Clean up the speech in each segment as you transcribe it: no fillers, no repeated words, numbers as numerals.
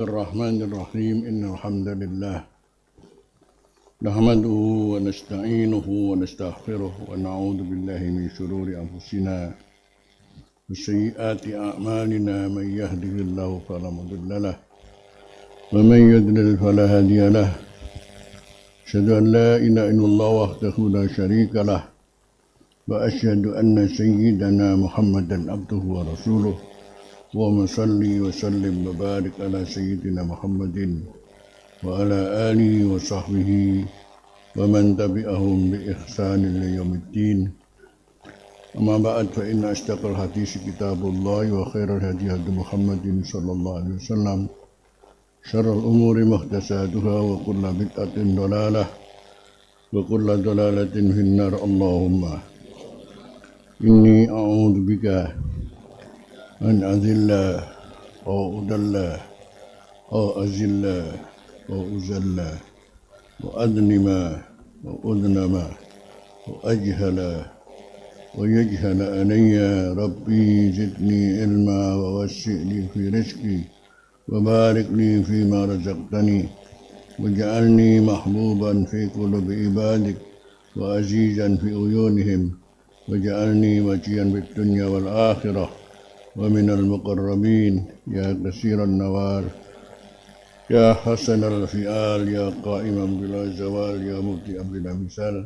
الرحمن الرحيم إن الحمد لله نحمده ونستعينه ونستغفره ونعوذ بالله من شرور أنفسنا وسيئات أعمالنا من يهده الله فلا مضل له ومن يضلل فلا هادي له أشهد أن لا إله إلا الله وحده لا شريك له وأشهد أن سيدنا محمدا عبده ورسوله اللهم صل وسلم وبارك على سيدنا محمد وعلى آله وصحبه ومن تبعهم بإحسان ليوم الدين أما بعد فإن أصدق الحديث كتاب الله وخير الهدي هدي محمد صلى الله عليه وسلم شر الأمور محدثاتها وكل بدعة ضلالة وكل ضلالة في النار اللهم إني أعوذ بك أن أذل أو أضل أو أذل أو أذل وأظلم وأظلم وأجهل ويجهل علي ربي زدني علما ووسع لي في رزقي وبارك لي فيما رزقتني واجعلني محبوبا في قلوب عبادك وعزيزا في عيونهم واجعلني وجيا بالدنيا والآخرة ومن المقربين يا كثير النوار يا حسن الفئال يا قائما بلا زوال يا مبدئا بلا مثال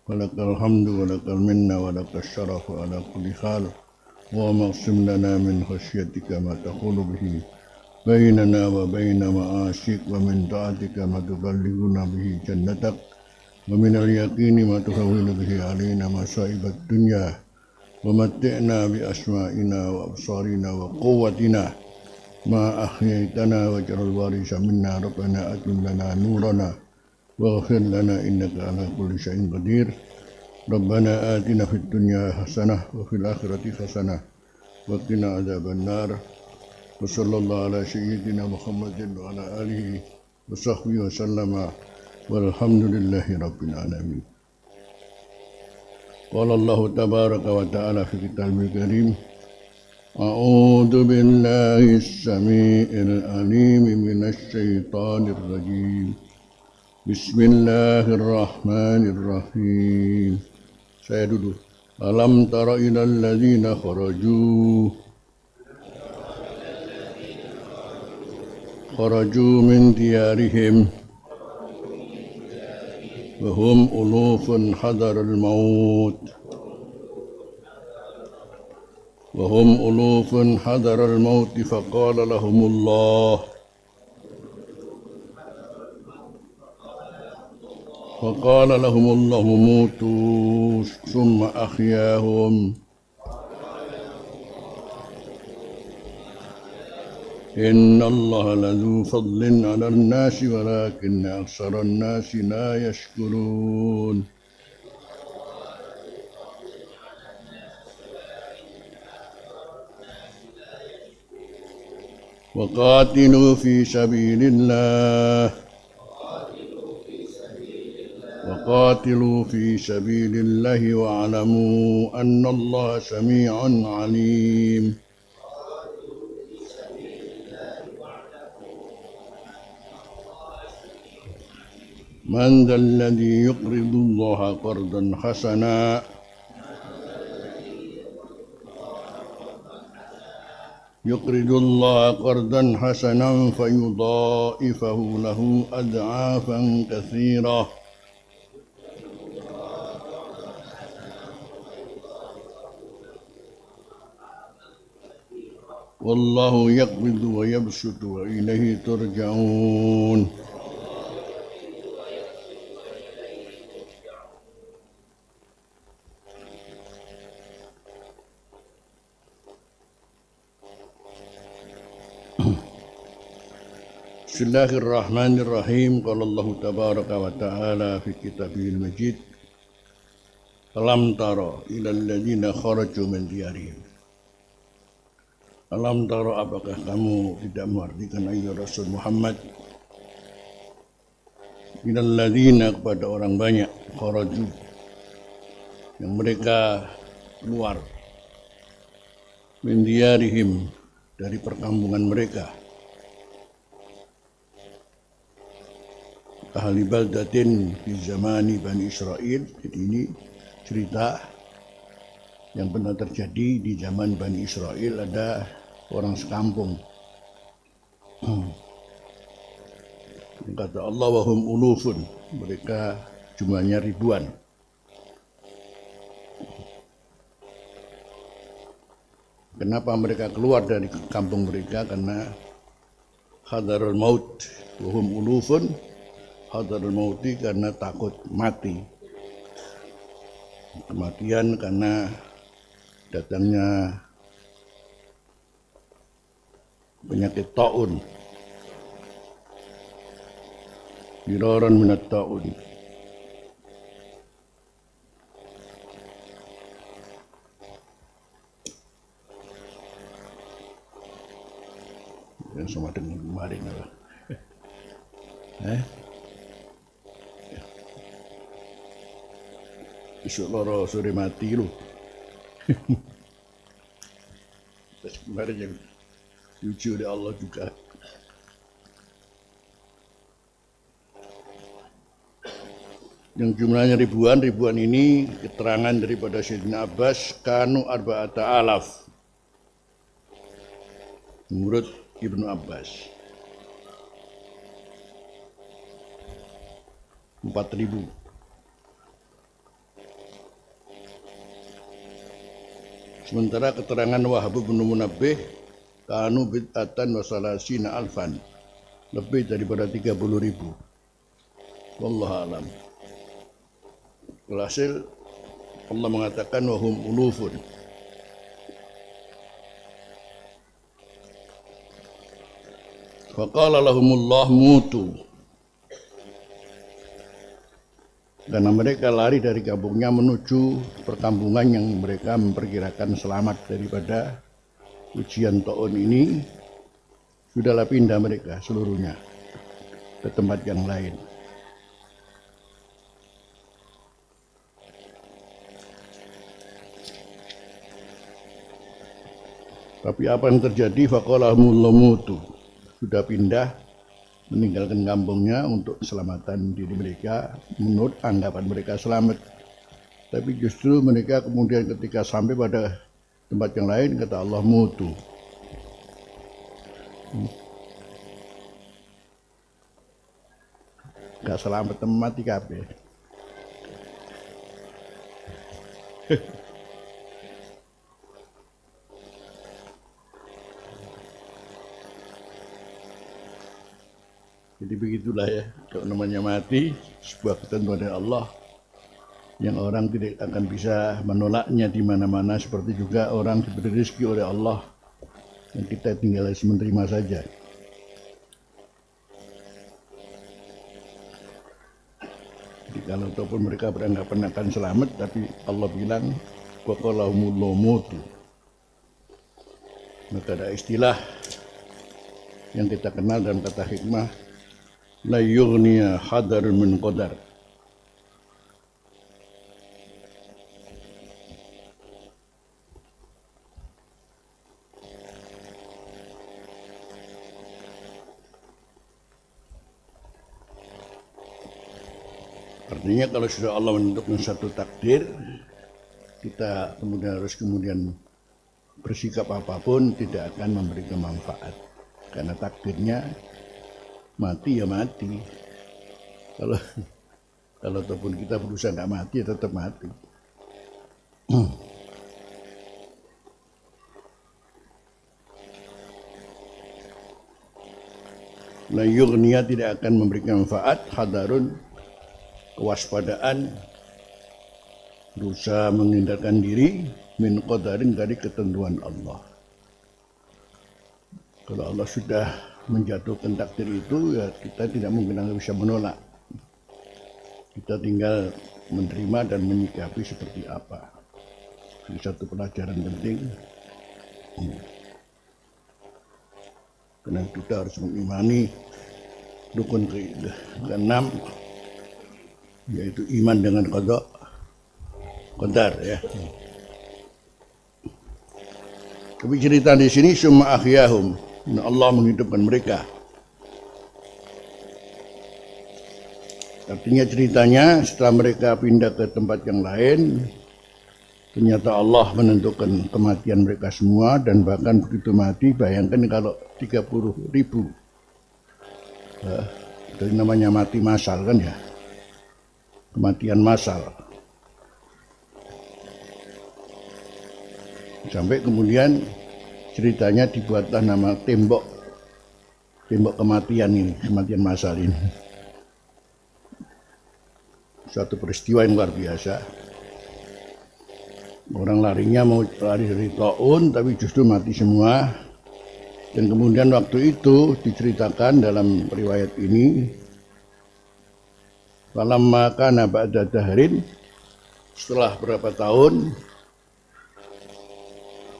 ولك الحمد ولك المنة ولك الشرف على كل حال اللهم اقسم لنا من خشيتك ما تحول به بيننا وبين معاصيك ومن طاعتك ما تبلغنا به جنتك ومن اليقين ما تهون به علينا مصائب الدنيا ومتعنا بأسمائنا وأبصارنا وقوتنا ما أحييتنا واجعل الوارث منا ربنا أتم لنا نورنا واغفر لنا إنك على كل شيء قدير ربنا آتنا في الدنيا حسنة وفي الآخرة حسنة وقنا عذاب النار وصلى الله على سيدنا محمد وعلى آله وصحبه وسلم والحمد لله رب العالمين. قال الله تبارك وتعالى في كتابه الكريم أعوذ بالله السميع العليم من الشيطان الرجيم بسم الله الرحمن الرحيم. Saya dulu. Alam tara ilal ladzina kharaju min diyarihim wa hum ulufun hadarul maut وهم ألوف حذر الموت فقال لهم الله موتوا ثم أحياهم إن الله لذو فضل على الناس ولكن أكثر الناس لا يشكرون وقاتلوا في سبيل الله واعلموا أن الله سميع عليم. من ذا الذي يقرض الله قرضا حسنا فيضاعفه له أضعافا كثيرة والله يقبض ويبسط وإليه ترجعون. Bismillahirrahmanirrahim. Qala Allah tabaraka wa ta'ala fi kitabihil majid. Alam tara ilal ladzina kharaju min diyarihim. Alam tara, apakah kamu tidak mengartikan ayat Rasul Muhammad ilal ladzina, kepada orang banyak, kharaju, yang mereka keluar, min diyarihim, dari perkampungan mereka, ahli baldatin di zamani Bani Israel. Jadi ini cerita yang pernah terjadi di zaman Bani Israel. Ada orang sekampung, kata Allah, wahum ulufun, mereka jumlahnya ribuan. Kenapa mereka keluar dari kampung mereka? Karena hadarul maut, wahum ulufun, hadarul mauti, karena takut mati. Kematian karena datangnya penyakit taun, diraran minat taun. Yang sama dengan kemarin apa? Isuk loro sore mati lu. Terus kemarin yang diuji oleh Allah juga. Yang jumlahnya ribuan ini keterangan daripada Sayyidina Abbas, kanu arba'ata alaf. Menurut Ibnu Abbas 4.000. Sementara keterangan Wahab bin Munabbih, kanu bid'atan wa salasina alfan, lebih daripada 30.000. Wallahu alam. Alhasil Allah mengatakan wahum ulufun. Faqala lahumullah mutu. Karena mereka lari dari kampungnya menuju perkampungan yang mereka memperkirakan selamat daripada ujian taun ini. Sudahlah pindah mereka seluruhnya ke tempat yang lain. Tapi apa yang terjadi? Faqala lahumullah mutu. Sudah pindah, meninggalkan kampungnya untuk keselamatan diri mereka, menurut anggapan mereka selamat. Tapi justru mereka kemudian ketika sampai pada tempat yang lain, kata Allah, mutu. Gak selamat, mati kabeh. Jadi begitulah ya, kalau namanya mati, sebuah ketentuan dari Allah yang orang tidak akan bisa menolaknya di mana-mana, seperti juga orang diberi rezeki oleh Allah yang kita tinggal menerima saja. Jadi kalau ataupun mereka beranggapan akan selamat, tapi Allah bilang waqalahumullahu mutu. Maka ada istilah yang kita kenal dalam kata hikmah, la yughniya hadar min qadar. Artinya kalau sudah Allah menentukan satu takdir, kita kemudian bersikap apapun tidak akan memberikan manfaat, karena takdirnya mati ya mati. Kalau ataupun kita berusaha nggak mati, ya tetap mati. La yughniya, tidak akan memberikan manfaat, hadarun, kewaspadaan, berusaha menghindarkan diri, min qadarin, dari ketentuan Allah. Kalau Allah sudah menjatuhkan takdir itu, ya kita tidak mungkin bisa menolak. Kita tinggal menerima dan menyikapi seperti apa. Ini satu pelajaran penting. Karena kita harus mengimani rukun ke-6, yaitu iman dengan qadar ya. Tapi cerita di sini summa ahyahum, Allah menghidupkan mereka. Artinya ceritanya setelah mereka pindah ke tempat yang lain, ternyata Allah menentukan kematian mereka semua, dan bahkan begitu mati, bayangkan kalau 30.000, itu namanya mati massal kan ya, kematian massal. Sampai kemudian ceritanya dibuatlah nama tembok kematian ini, kematian massal ini. Suatu peristiwa yang luar biasa. Orang larinya mau lari dari taun, tapi justru mati semua. Dan kemudian waktu itu diceritakan dalam riwayat ini, falamma kana ba'da dahrin, setelah berapa tahun,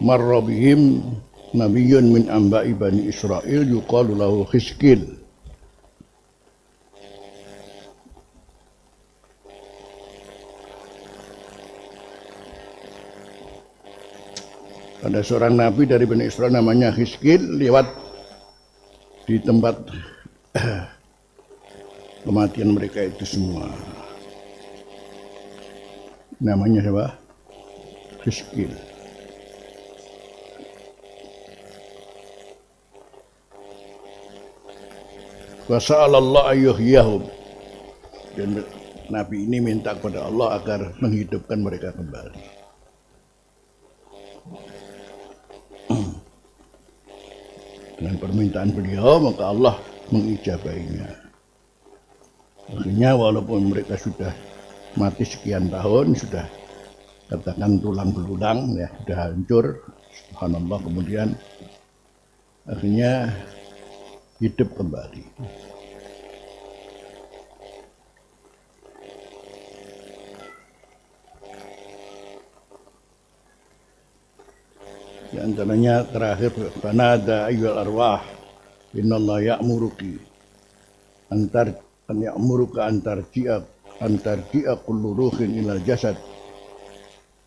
marra bihim nabiyyun min amba'i bani Israil yuqalu lahu Hizkil. Ada seorang nabi dari Bani Israel namanya Hizkil lewat di tempat kematian mereka itu semua. Namanya siapa? Hizkil. Wa sa'alallah ayyuhyahum. Dan nabi ini minta kepada Allah agar menghidupkan mereka kembali. Dengan permintaan beliau, maka Allah mengijabainya. Akhirnya walaupun mereka sudah mati sekian tahun, sudah katakan tulang belulang, ya sudah hancur, subhanallah, kemudian akhirnya hidup kembali. Di antaranya terakhir, fanada ayyul arwah innallaha ya'muruki an ya'muruka an tarji'a kullu ruhin ila jasad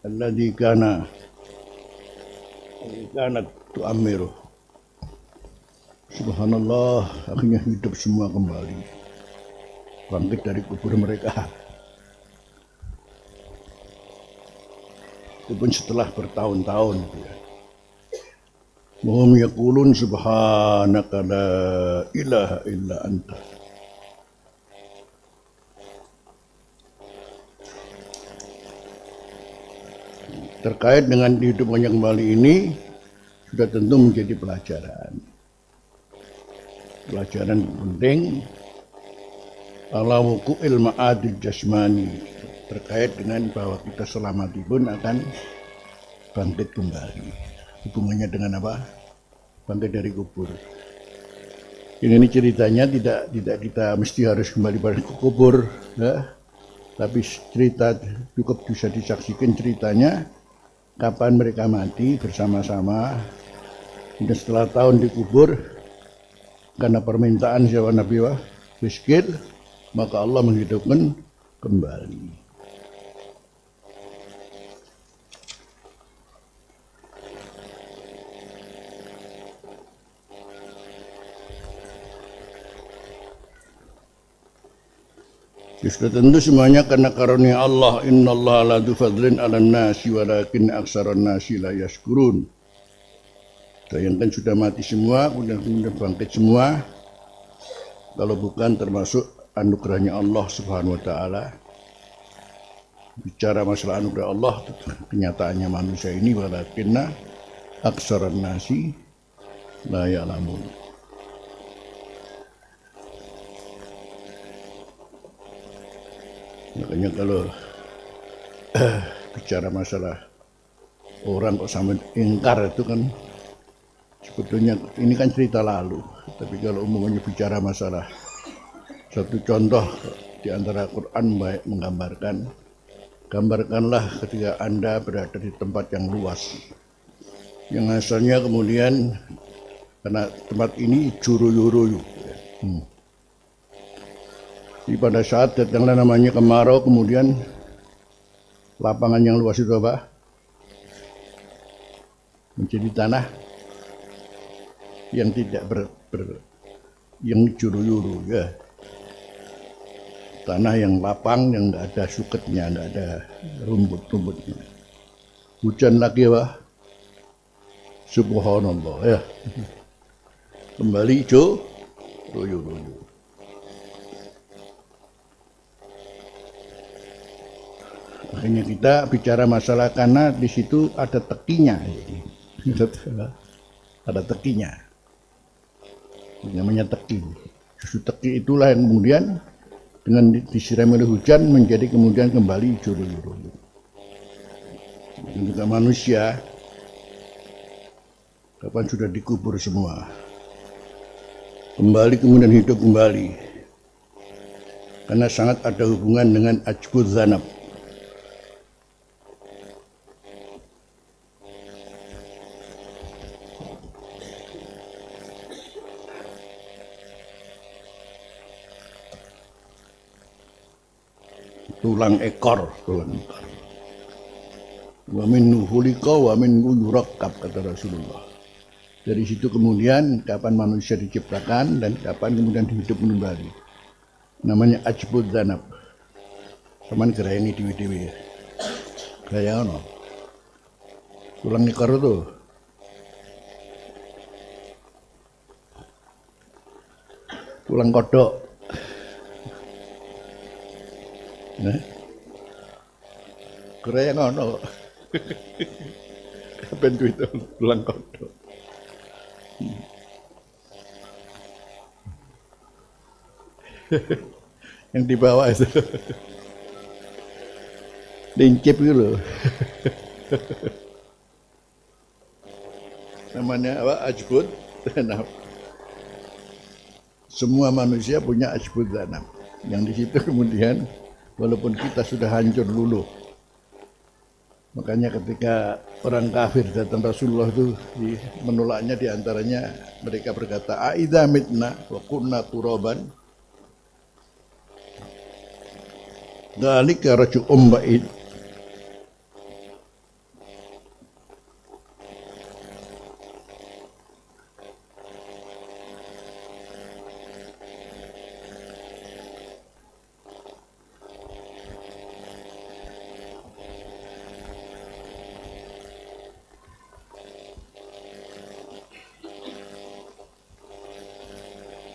alladhi kanat tu'ammiru. Subhanallah, akhirnya hidup semua kembali, bangkit dari kubur mereka. Itu pun setelah bertahun-tahun, ya. Wahum yaqulun subhanaka la ilaha illa anta. Terkait dengan hidupannya kembali ini sudah tentu menjadi pelajaran penting ala wuqu'il ma'adil jasmani, terkait dengan bahwa kita selamati pun akan bangkit kembali. Hubungannya dengan apa? Bangkit dari kubur. Ini ceritanya tidak kita mesti harus kembali pada kubur, ya. Tapi cerita cukup bisa disaksikan ceritanya kapan mereka mati bersama-sama. Dan setelah tahun dikubur, karena permintaan siapa Nabi Hizkil, maka Allah menghidupkan kembali. Sudah tentu semuanya karena karunia Allah. Innallaha la dzu fadlin 'alan nasi walakin aktsaran nasi la yashkurun. Bayangkan sudah mati semua, kemudian bangkit semua. Kalau bukan termasuk anugerahnya Allah Subhanahu wa taala. Bicara masalah anugerah Allah, kenyataannya manusia ini walakinna aktsaran nasi la ya'lamun. Makanya kalau bicara masalah orang kok sampai ingkar, itu kan sebetulnya ini kan cerita lalu. Tapi kalau umumnya bicara masalah satu contoh di antara Quran baik gambarkanlah ketika Anda berada di tempat yang luas, yang asalnya kemudian karena tempat ini juru-yuru. Jadi pada saat datanglah namanya kemarau, kemudian lapangan yang luas itu apa? Menjadi tanah yang tidak yang juru-yuru, ya. tanah yang lapang, yang nggak ada suketnya, nggak ada rumput-rumputnya. Hujan lagi wah, subhanallah ya. Kembali hijau, royo-royo. Akhirnya kita bicara masalah karena di situ ada tekinya, ada tekinya, namanya teki. Susu teki itulah yang kemudian dengan disiram oleh hujan menjadi kemudian kembali hijau royo-royo. Juga manusia, kapan sudah dikubur semua, kembali kemudian hidup kembali, karena sangat ada hubungan dengan ajbud zanab. Tulang ekor. Wa minhu khuliqa wa minhu yurakkab, kata Rasulullah. Dari situ kemudian kapan manusia diciptakan dan kapan kemudian hidup kembali. Namanya ajbud zanab. Saman kira ini dewi-dewi. Gaya ono. Tulang ekor itu. Tulang kodok. Nah. Kira yang ono. Bentuk itu tulang kodok. Yang di bawah itu diincip gitu. Namanya apa? Ajbud zanab. Semua manusia punya ajbud zanab. Yang di situ kemudian walaupun kita sudah hancur luluh. Makanya ketika orang kafir datang Rasulullah itu menolaknya, diantaranya mereka berkata, "Aidza mitna wa kunna turaban, dzalika raj'un ba'id."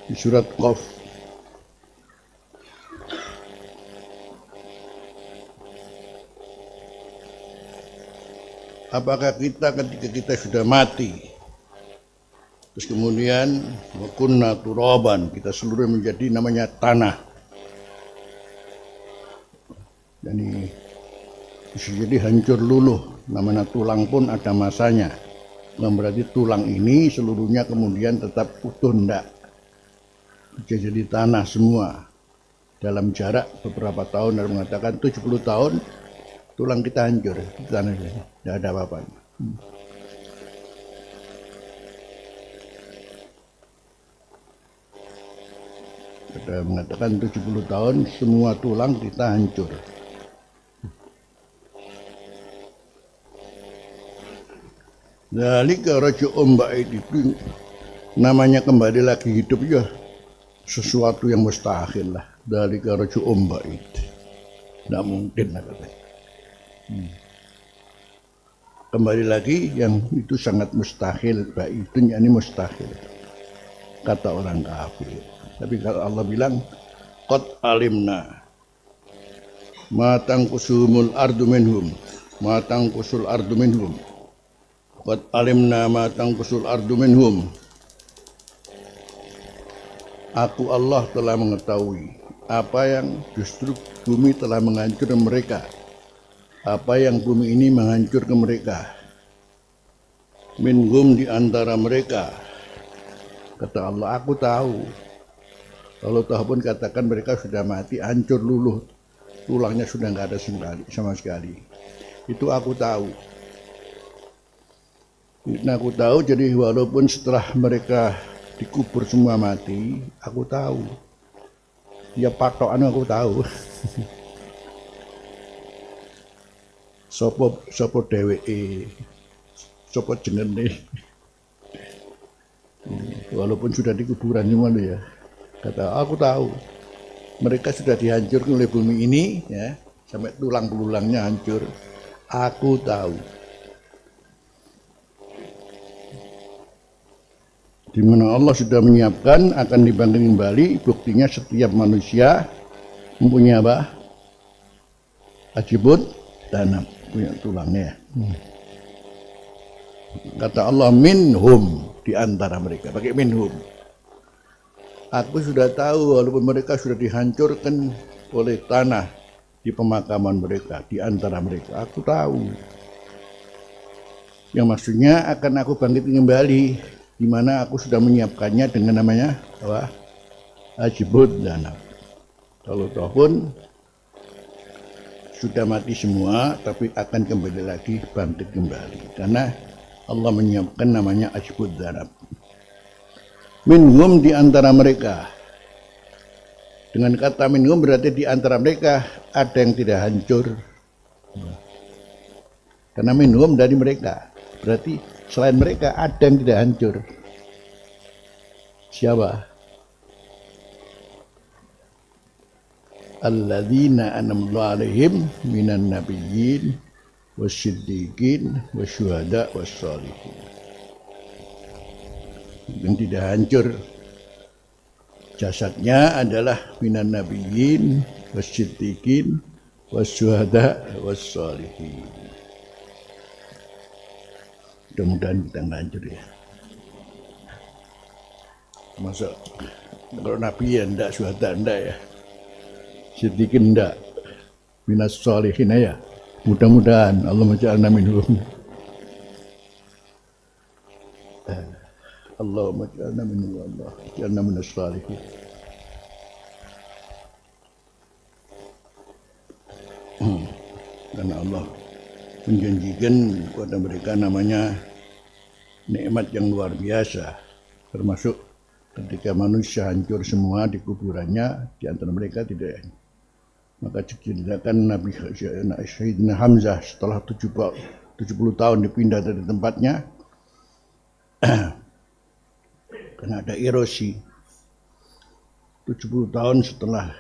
Di surat Qaf. Apakah kita ketika kita sudah mati, terus kemudian wa kunna turaban, kita seluruh menjadi namanya tanah. Jadi bisa jadi hancur luluh, namanya tulang pun ada masanya. Nah, berarti tulang ini seluruhnya kemudian tetap utuh ndak? Bisa jadi tanah semua dalam jarak beberapa tahun. Dan mengatakan 70 tahun tulang kita hancur di tanah ini, tidak ada apa-apa. Ada mengatakan 70 tahun semua tulang kita hancur. Dzalika raj'un ba'id, itu namanya kembali lagi hidup ya. Sesuatu yang mustahil lah. Dari raj'un ba'id, tidak mungkin lah katanya. Kembali lagi yang itu sangat mustahil. Ba'idun ini mustahil, kata orang kafir. Tapi kalau Allah bilang qad alimna ma tanqusul ardu minhum, ma tanqusul ardu minhum, qad alimna ma tanqusul ardu minhum. Aku Allah telah mengetahui apa yang justru bumi telah menghancurkan mereka, apa yang bumi ini menghancurkan mereka. Minhum, di antara mereka. Kata Allah, aku tahu. Kalau tahu pun katakan mereka sudah mati, hancur luluh, tulangnya sudah nggak ada sama sekali. Itu aku tahu. Nah, aku tahu, jadi walaupun setelah mereka dikubur semua mati, aku tahu. Ya patokan aku tahu. Sopo dheweke, sopo jenenge. Walaupun sudah di kuburan cuma ya. Kata aku tahu. mereka sudah dihancurkan oleh bumi ini, ya, sampai tulang belulangnya hancur. Aku tahu. Di mana Allah sudah menyiapkan akan dibangkit kembali. Buktinya setiap manusia mempunyai apa? Ajibut dan punya tulangnya. Kata Allah, minhum, di antara mereka. Pakai minhum. Aku sudah tahu walaupun mereka sudah dihancurkan oleh tanah di pemakaman mereka, di antara mereka. Aku tahu. Yang maksudnya akan aku bangkit kembali, di mana aku sudah menyiapkannya dengan namanya apa? Ajibut danab. Kalau toh pun sudah mati semua, tapi akan kembali lagi bangkit kembali, karena Allah menyiapkan namanya ajibut danab. Minhum, di antara mereka. Dengan kata minhum berarti di antara mereka ada yang tidak hancur. Karena minhum dari mereka, berarti selain mereka ada yang tidak hancur. Siapa? Alladzina an'amallahu alaihim minan nabiyyin wasiddiqin wasyuhada wassalihin. Yang tidak hancur jasadnya adalah minan nabiyyin wasiddiqin wasyuhada wassalihin. Mudah-mudahan kita nggak hancur ya. Masa kalau nabi ya enggak, syuhada enggak ya, siddiqin enggak, minas sholihin ya. Mudah-mudahan Allah maj'alna minhum. Allahumma ja'alna minhum, Allah ja'alna minas sholihin. Karena Allah menjanjikan kepada mereka namanya nikmat yang luar biasa, termasuk ketika manusia hancur semua di kuburannya, di antara mereka tidak. Maka diceritakan Nabi Sayyidina Hamzah setelah 70 tahun dipindah dari tempatnya karena ada erosi. 70 tahun setelah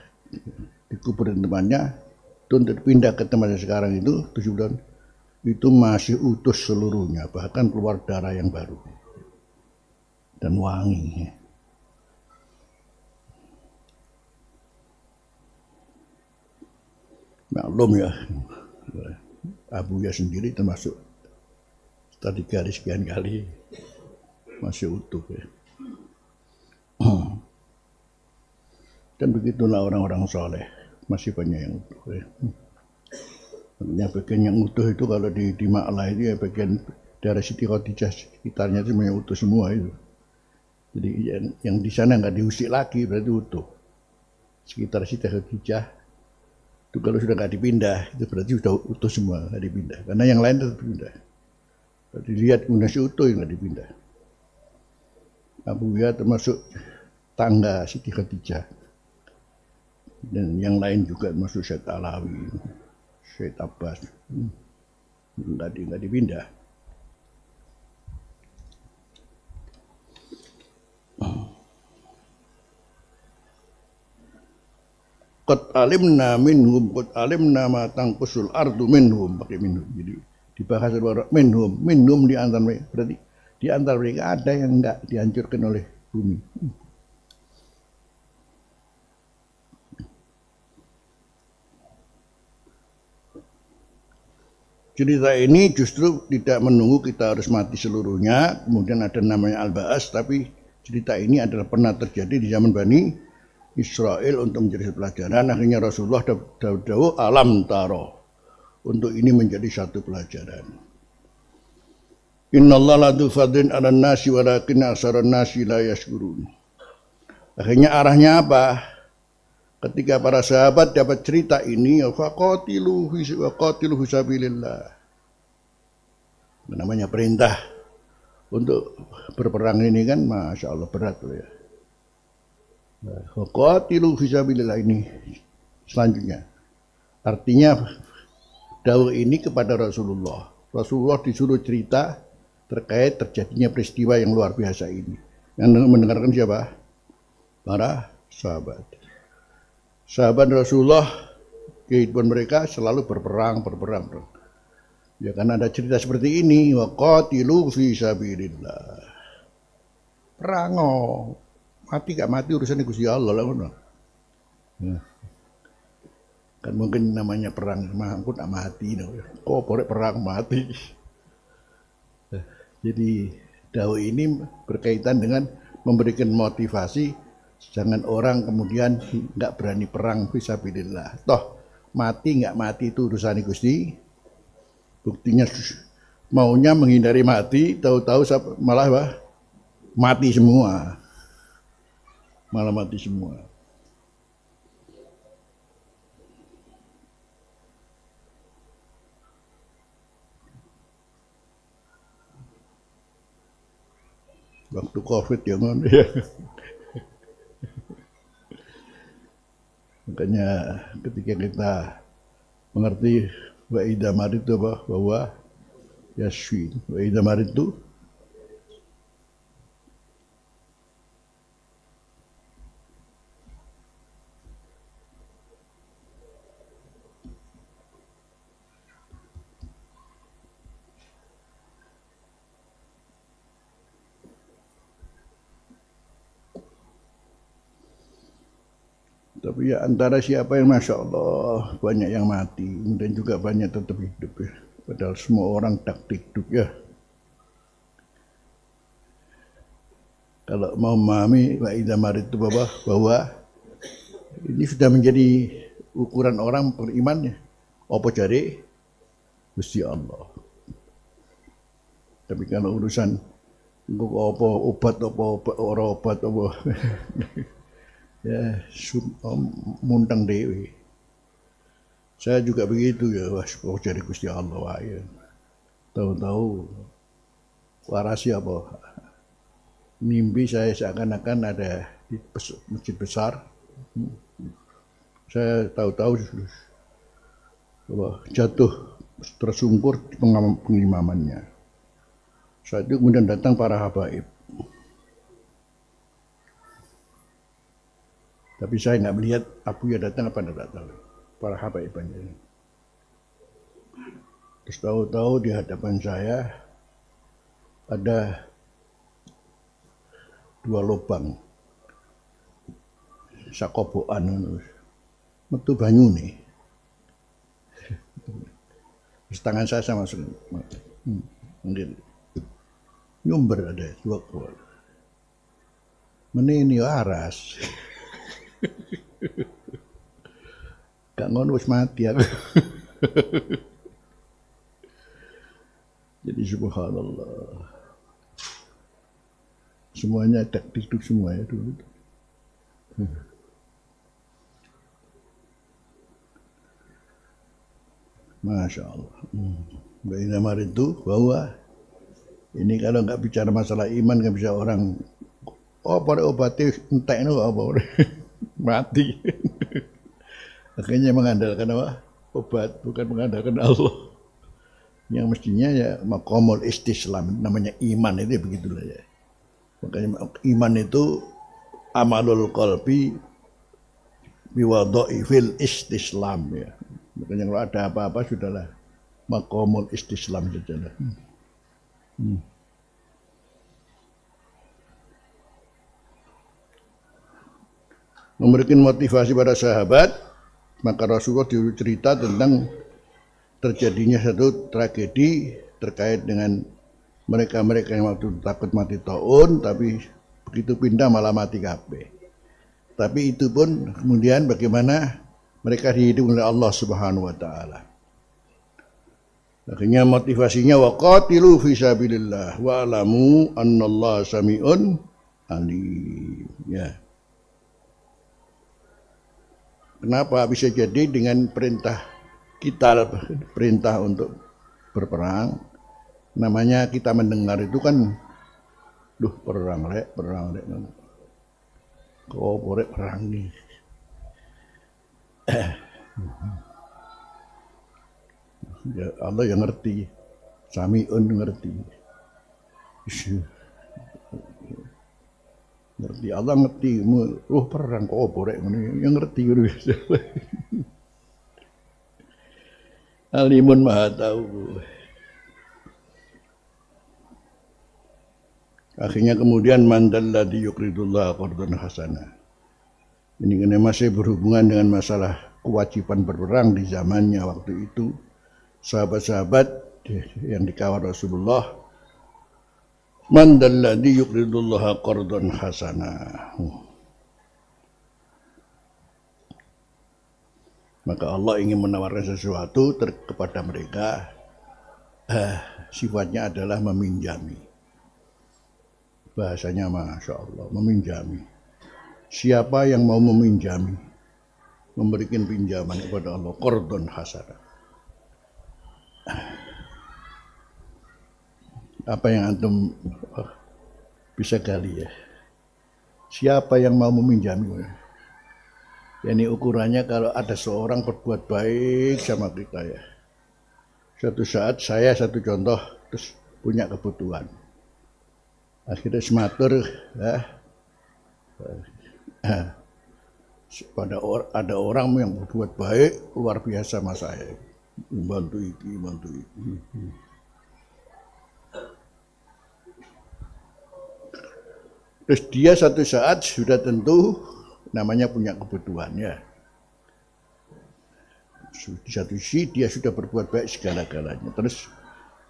dikubur di tempatnya, itu untuk pindah ke tempatnya sekarang itu 70 tahun, itu masih utuh seluruhnya, bahkan keluar darah yang baru dan wangi. Maklum ya, Abuya sendiri termasuk tadi garis sekian kali masih utuh ya. Dan begitulah orang-orang soleh, masih banyak yang utuh ya. Makanya bagian yang utuh itu kalau di Ma'la itu ya bagian daerah Siti Khadijah sekitarnya itu semuanya utuh semua itu. Jadi yang di sana nggak diusik lagi berarti utuh. Sekitar Siti Khadijah itu kalau sudah nggak dipindah itu berarti sudah utuh semua, nggak dipindah. Karena yang lain tetap dipindah. Kalau dilihat masih utuh yang nggak dipindah. Abuya termasuk tangga Siti Khadijah. Dan yang lain juga termasuk Syed Alawi, Syed Abbas, nggak dipindah. Qad alimna minhum, qad alimna ma tangqusul ardu minhum, pakai minhum. Jadi dibahas minhum di antara mereka, berarti di antara mereka ada yang enggak dihancurkan oleh bumi. Cerita ini justru tidak menunggu kita harus mati seluruhnya, kemudian ada namanya Al-Ba'as, tapi cerita ini adalah pernah terjadi di zaman Bani Israel untuk menjadi pelajaran. Akhirnya Rasulullah dawuh alam taro, untuk ini menjadi satu pelajaran. Innallaha la fadlin 'alan nasi walakin aksaran nasi la yashkurun. Akhirnya arahnya apa? Ketika para sahabat dapat cerita ini, faqatilu fisabilillah. Namanya perintah untuk berperang ini kan, masya Allah berat loh ya. Faqatilu fisabilillah ini selanjutnya. Artinya dawuh ini kepada Rasulullah. Rasulullah disuruh cerita terkait terjadinya peristiwa yang luar biasa ini. Yang mendengarkan siapa? Para sahabat. sahabat Rasulullah kehidupan mereka selalu berperang. Ya kan ada cerita seperti ini, wa qatilu fi sabilillah. Perang mati gak mati urusan Gusti Allah lah ngono. Ya. Kan mungkin namanya perang aku tak mati kok boleh perang mati. Jadi dawuh ini berkaitan dengan memberikan motivasi jangan orang kemudian nggak berani perang fisabilillah. Toh mati nggak mati itu urusan Gusti. Buktinya maunya menghindari mati, tahu-tahu malah mati semua. Malah mati semua. Waktu COVID ya kan. Makanya ketika kita mengerti wa idza maritu bahwa yashfin wa idza maritu tapi ya antara siapa yang Masya Allah banyak yang mati dan juga banyak tetap hidup ya. Padahal semua orang taktik hidup ya. Kalau mau memahami wa idza maritu bahwa ini sudah menjadi ukuran orang beriman ya. Apa cari Gusti Allah. Tapi kalau urusan apa obat apa ya muntang dewi. Saya juga begitu ya, kok cari Gusti Allah ya. Tahu-tahu warasi apa? Mimpi saya seakan-akan ada di masjid besar. Saya tahu-tahu jatuh tersungkur di pengimamannya. Saat itu kemudian datang para habaib. Tapi saya nggak melihat Abu ya datang apa tidak tahu. Para habaib aja. Terus tahu-tahu di hadapan saya ada 2 lubang sakoboan metu banyu nih. Terus tangan saya sama mungkin nyumber ada 2 keluar. Menini waras. Gak ngono wis mati aku. Jadi subhanallah. Semuanya taktik itu semua ya dulu. Masya Allah. Baina maritu bahwa ini kalau nggak bicara masalah iman nggak bisa orang pada obatnya entek itu apa mati. Akhirnya mengandalkan apa? Obat, bukan mengandalkan Allah. Yang mestinya ya maqamul istislam, namanya iman itu begitulah ya. Makanya iman itu amalul qalbi biwadai fil istislam ya. Makanya kalau ada apa-apa sudahlah maqamul istislam saja lah. Memberikan motivasi pada sahabat, maka Rasulullah cerita tentang terjadinya satu tragedi terkait dengan mereka-mereka yang waktu takut mati taun, tapi begitu pindah malah mati kabeh. Tapi itu pun kemudian bagaimana mereka dihidup oleh Allah Subhanahu wa taala. Akhirnya motivasinya waqatilu fi sabilillah wa alamu annallaha sami'un alim. Ya. Kenapa bisa jadi dengan perintah untuk berperang, namanya kita mendengar itu kan, perang rek, kok boleh perang nih. Ya Allah yang ngerti, Sami'un ngerti. Ngerti Allah ngerti, perang kok opo rek ngene, yang ngerti ngono. Alimun maha tahu. Akhirnya kemudian mandalladzi yuqridullah qardan hasana. Ini masih berhubungan dengan masalah kewajiban berperang di zamannya waktu itu. Sahabat-sahabat yang dikawal Rasulullah, mandalladzi yuqridullah qardan hasana. Maka Allah ingin menawarkan sesuatu kepada mereka, sifatnya adalah meminjami. Bahasanya Masya Allah, meminjami. Siapa yang mau meminjami, memberikan pinjaman kepada Allah, qardun hasanah. Apa yang antum bisa gali ya? Siapa yang mau meminjami? Ini ukurannya kalau ada seorang berbuat baik sama kita ya. Suatu saat saya satu contoh terus punya kebutuhan. Akhirnya sematur ada orang yang berbuat baik luar biasa sama saya, bantu iki. Terus dia satu saat sudah tentu namanya punya kebutuhan ya. Di satu sisi dia sudah berbuat baik segala-galanya. Terus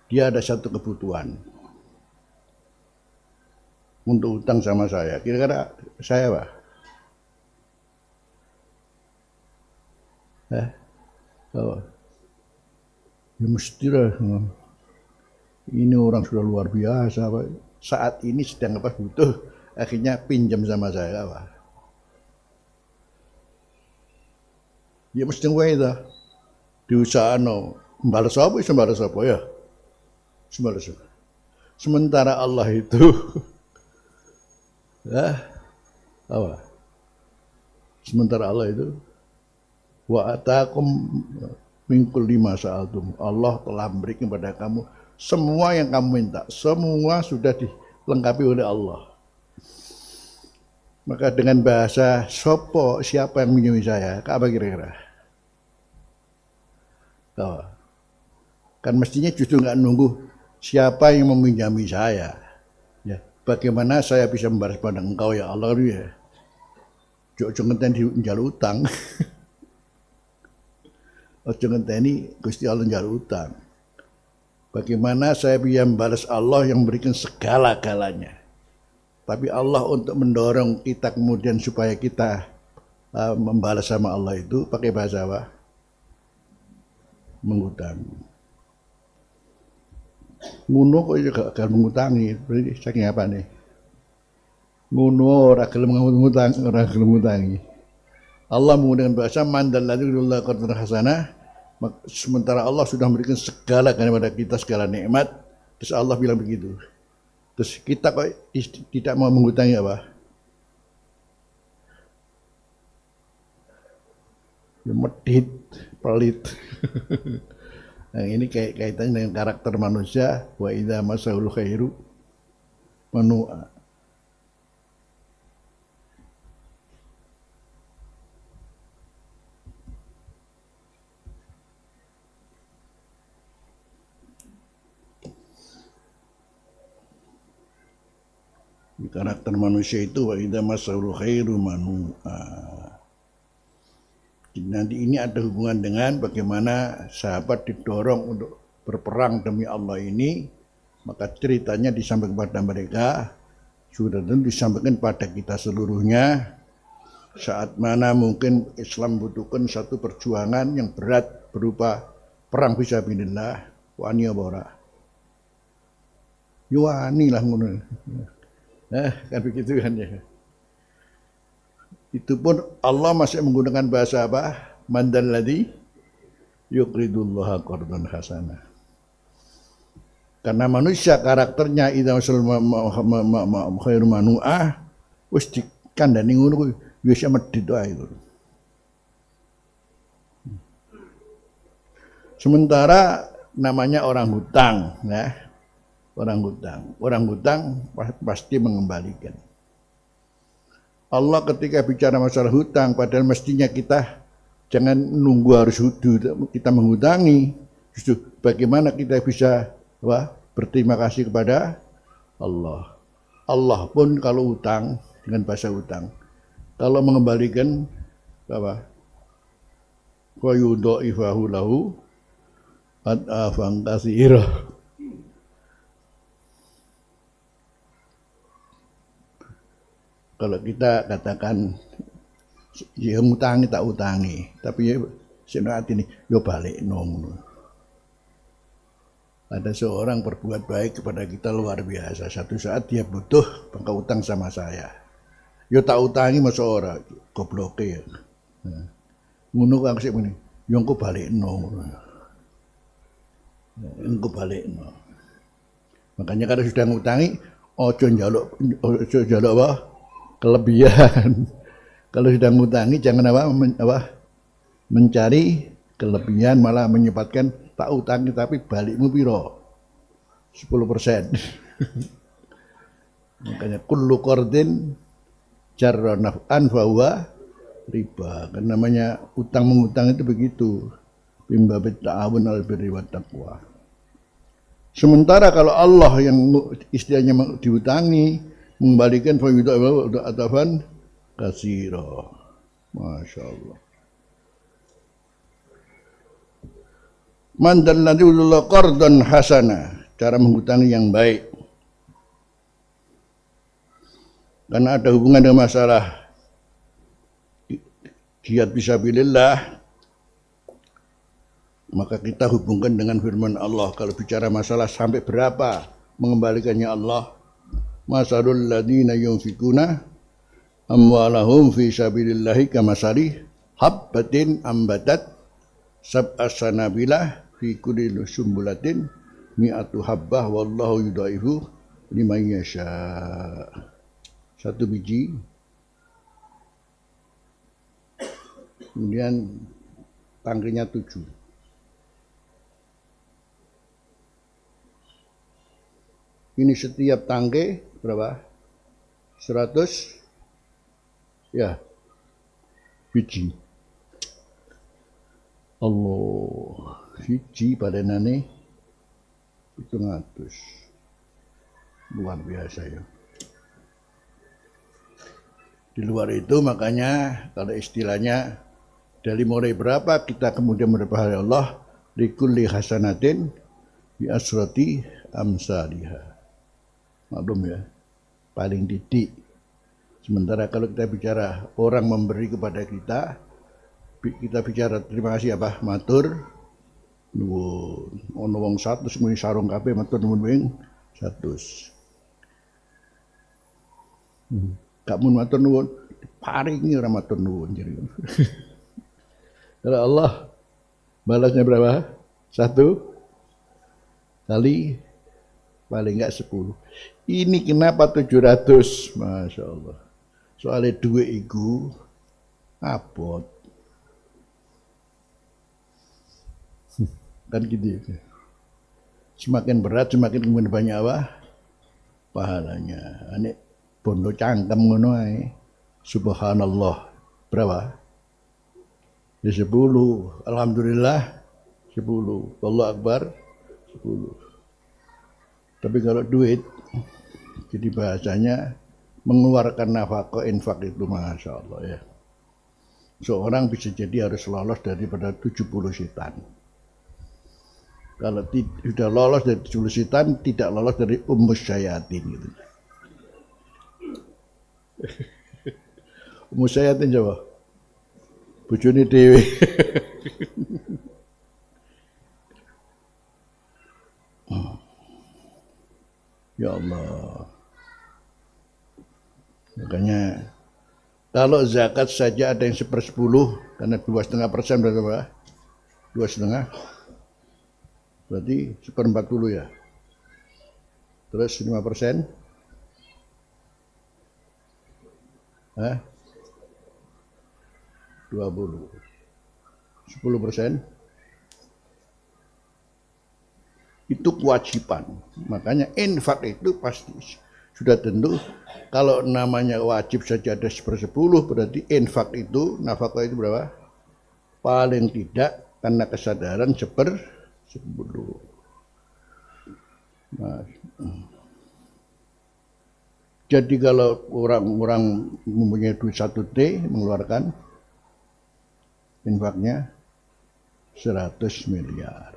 dia ada satu kebutuhan untuk utang sama saya. Kira-kira saya apa? Oh. Ya mestilah. Ini orang sudah luar biasa, Pak. Saat ini sedang apa butuh, akhirnya pinjam sama saya, Pak. Ya mesti wae ta. Diusahano, balas apa ya? Sembalas. Sementara Allah itu apa? Sementara Allah itu wa atakum min kulli ma sa'altum. Allah telah memberikan kepada kamu semua yang kamu minta, semua sudah dilengkapi oleh Allah. Maka dengan bahasa siapa yang menyuruh saya? Apa kira-kira? Kan mestinya justru nggak nunggu siapa yang meminjami saya. Ya, bagaimana saya bisa membalas pada engkau ya Allah ya? Ojo ngenteni njaluk utang. Ojo ngenteni Gusti Allah njaluk utang. Bagaimana saya bisa membalas Allah yang memberikan segala-galanya. Tapi Allah untuk mendorong kita kemudian supaya kita membalas sama Allah itu pakai bahasa apa? Mengutang. Ngono kok juga gak mengutangi, berarti saking apa nih? Ngono ora gelem ngutangi. Allah menggunakan bahasa mandalladzi yuqridullah qardan hasanah. Sementara Allah sudah memberikan segala kepada kita, segala nikmat, terus Allah bilang begitu. Terus kita kok tidak mau mengutangi apa? Ya medit, pelit. Nah, ini kaitannya dengan karakter manusia, wa idza masahul khairu manu'a. Karakter manusia itu wa idza masahul khairu manu'a. Nanti ini ada hubungan dengan bagaimana sahabat didorong untuk berperang demi Allah ini, maka ceritanya disampaikan kepada mereka, sudah tentu disampaikan pada kita seluruhnya, saat mana mungkin Islam membutuhkan satu perjuangan yang berat berupa perang fisabilillah, wani apa ora? Wani lah ngono. Kan begitu kan ya. Itu pun Allah masih menggunakan bahasa apa? Mandalladzi yuqridullaha qardan hasanah. Karena manusia karakternya idza khairu manu'ah wis dikandani ngono kuwi wis medhit wae itu. Sementara namanya orang hutang ya. Orang hutang pasti mengembalikan. Allah ketika bicara masalah hutang, padahal mestinya kita jangan nunggu harus kita menghutangi. Justru bagaimana kita bisa berterima kasih kepada Allah. Allah pun kalau hutang dengan bahasa hutang, kalau mengembalikan apa? Wa yudha'ifahu lahu ad'afan katsira. Kalau kita katakan ya ngutangi tak utangi, tapi ya senat ini yo balik nong. Ada seorang berbuat baik kepada kita luar biasa. Satu saat dia butuh maka utang sama saya. Yo tak utangi masa ora gobloke ya. Ngono kang sik muni. Yo engko balik nong. Engko balik nong. Makanya kalau sudah ngutangi ojo njaluk apa? Kelebihan. Kalau sudah ngutangi jangan mencari kelebihan, malah menyebabkan tak utangi tapi balikmu piro 10%. Makanya kullu qardin jarra naf'an fahuwa riba. Kan namanya utang mengutang itu begitu. Bimbabit ta'awun al birri wat taqwa. Sementara kalau Allah yang istilahnya diutangi mengembalikan fayudah atafan kasiro. Masya Allah. Man dalladzi ulul qardan hasana, cara menghutangi yang baik. Karena ada hubungan dengan masalah jihad fisabilillah, maka kita hubungkan dengan firman Allah. Kalau bicara masalah sampai berapa mengembalikannya Allah, masalul ladzina yunfikuna amwalahum fi sabilillahi kamasali habbatin ambatat sab'a sanabilah fi kulli sumbulatin mi'atu habbah wallahu yudhaifu liman yasha. Satu biji kemudian tangkinya 7. Ini setiap tangke berapa? 100 ya biji. Allah, biji padanane 700. Luar biasa ya. Di luar itu makanya kalau istilahnya dari mulai berapa kita kemudian mendapat Allah likulli hasanatin bi asrati amsalihha. Maklum ya, paling titik. Sementara kalau kita bicara orang memberi kepada kita bicara terima kasih apa? Matur nuwun. Ono wong 100 muni sarung kabeh matur nuwun wing 100. Gak mun matur nuwun, paringi ora matur nuwun jadi. Kalau Allah balasnya berapa? 1 kali paling enggak 10. Ini kenapa 700? Masya Allah. Soalnya duit itu abot. Kan gitu ya. Semakin berat semakin kemudian banyak apa? Pahalanya. Ini bondo cangkem ngono ae. Subhanallah. Berapa? Ya 10. Alhamdulillah 10. Allahu Akbar 10. Tapi kalau duit jadi bahasanya mengeluarkan nafkah infak itu Masya Allah ya. Seorang bisa jadi harus lolos daripada 70 setan. Kalau sudah lolos dari 70 setan, tidak lolos dari ummus syayatin gitu. Ummus syayatin coba. Bojone dhewe. Ya Allah. Makanya kalau zakat saja ada yang 1/10 karena 2,5% berapa? 2,5 berarti 1/40 ya. Terus 5%? 20. 10% itu kewajiban. Makanya infak itu pasti sudah tentu kalau namanya wajib saja ada 1/10, berarti infak itu, nafkah itu berapa? Paling tidak karena kesadaran 1/10. Nah, jadi kalau orang-orang mempunyai duit 1 T mengeluarkan infaknya 100 miliar.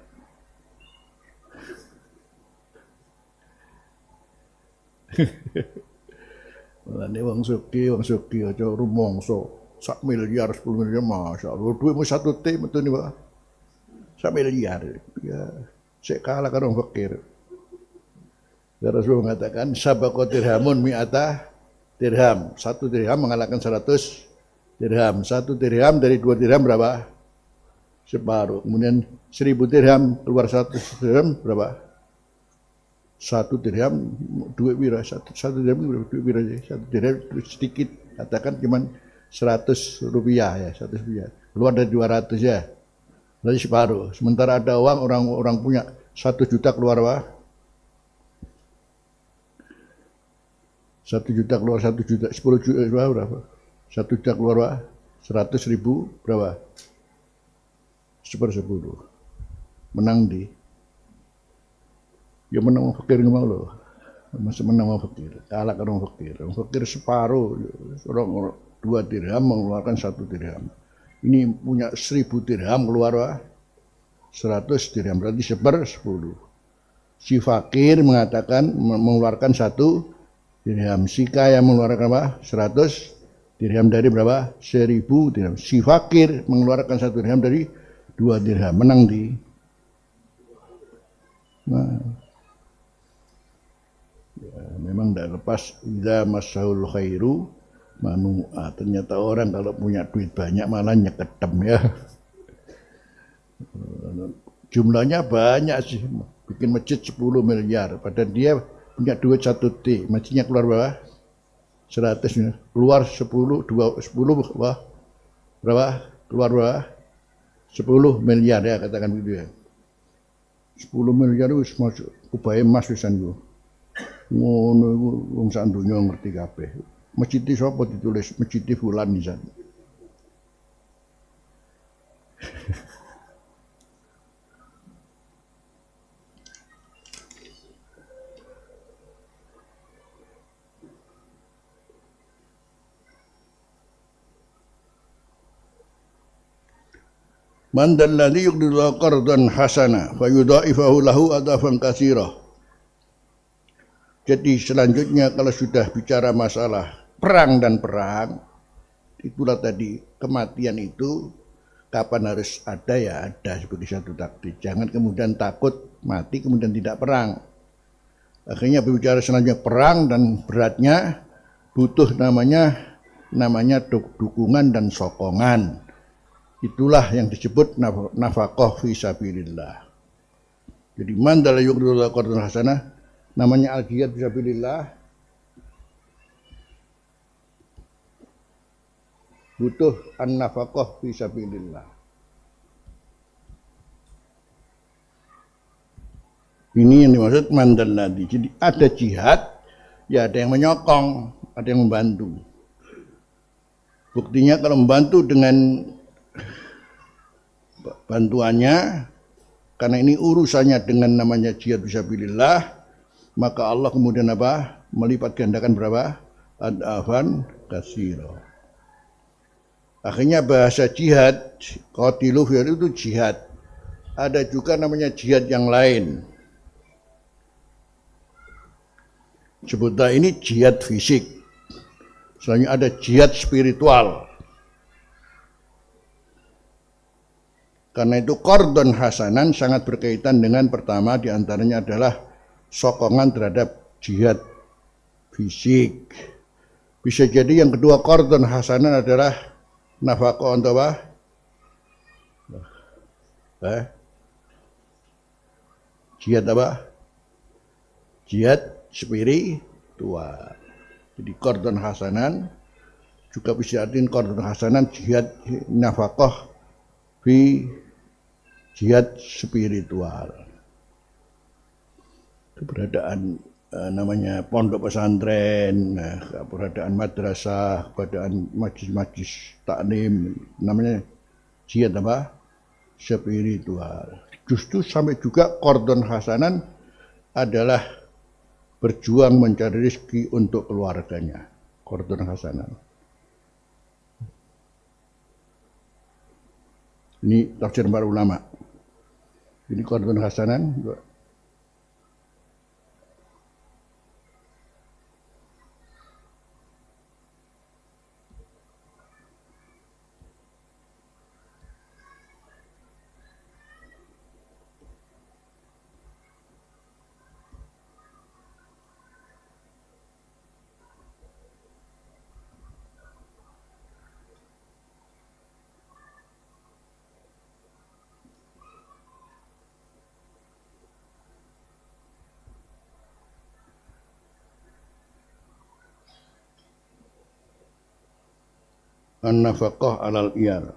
Ini wong suki aja rumongso 1 miliar 10 miliar masya Allah. Duitmu 1 T betul nih Pak. 1 miliar. Ya, saya kalah kan orang fakir. Rasul mengatakan sabaqo dirhamun mi'ata dirham. 1 dirham mengalahkan 100 dirham. 1 dirham dari 2 dirham berapa? Separuh. Kemudian 1000 dirham keluar 1 dirham berapa? 1 dirham duit bira. 1 dirham berapa duit bira aja? 1 dirham sedikit. Katakan cuman 100 rupiah ya, 100 rupiah. Keluar dari 200 ya. Berarti separuh. Sementara ada uang orang punya 1 juta keluar apa? 1 juta keluar 1 juta, 10 juta berapa? 1 juta keluar berapa? 100.000 berapa? 1/10. Menang di. Ya menang fakir nggak mau loh. Masih menang orang fakir. Kalah kan orang fakir. Orang fakir separuh. Orang 2 dirham mengeluarkan 1 dirham. Ini punya 1000 dirham keluar berapa? 100 dirham. Berarti 1/10. Si fakir mengatakan mengeluarkan 1 dirham. Si kaya mengeluarkan apa? 100 dirham dari berapa? 1000 dirham. Si fakir mengeluarkan 1 dirham dari 2 dirham. Menang di. Nah, ya, memang tidak lepas idza masahul khairu manu'a. Ternyata orang kalau punya duit banyak malah nyekedem ya. Jumlahnya banyak sih. Bikin masjid 10 miliar. Padahal dia punya duit 1 T, masjidnya keluar berapa? 100, keluar 10, 10 berapa? Keluar berapa? 10 miliar ya katakan begitu ya. 10 miliar itu masuk kubahe emas pisan yo. Ngono iku wong sak donya ngerti kabeh. Masjid iki sapa ditulis masjid fulan pisan. Man dalladhi yuqdiru qardan hasana fa yudha'ifahu lahu adafan katsira. Jadi selanjutnya kalau sudah bicara masalah perang dan perang, itulah tadi kematian itu kapan harus ada ya ada sebagai satu takdir. Jangan kemudian takut mati kemudian tidak perang. Akhirnya berbicara selanjutnya perang dan beratnya butuh namanya dukungan dan sokongan. Itulah yang disebut nafaqah fi sabilillah. Jadi man dalla yuqdiru qardan hasanah, namanya al-jihad fi sabilillah, butuh an-nafaqah fi sabilillah. Ini yang dimaksud man dalladhi. Jadi ada jihad, ya ada yang menyokong, ada yang membantu. Buktinya kalau membantu dengan bantuannya, karena ini urusannya dengan namanya jihad fisabilillah, maka Allah kemudian apa? Melipat gandakan berapa? Adafan katsira. Akhirnya bahasa jihad, qatilu itu jihad. Ada juga namanya jihad yang lain. Sebutlah ini jihad fisik. Selanjutnya ada jihad spiritual. Karena itu qardon hasanan sangat berkaitan dengan pertama diantaranya adalah sokongan terhadap jihad fisik. Bisa jadi yang kedua qardon hasanan adalah nafaqah untuk apa? Jihad apa? Jihad spiritual. Jadi qardon hasanan juga bisa artikan qardon hasanan jihad nafaqah fi jihad spiritual. Keberadaan namanya pondok pesantren, keberadaan madrasah, keberadaan majlis-majlis taklim, namanya jihad apa? Spiritual. Justru sampai juga kordon hasanan adalah berjuang mencari rezeki untuk keluarganya. Kordon hasanan. Ini tafsir para ulama. Ini kordon hasanan. An-nafaqah alal iyal.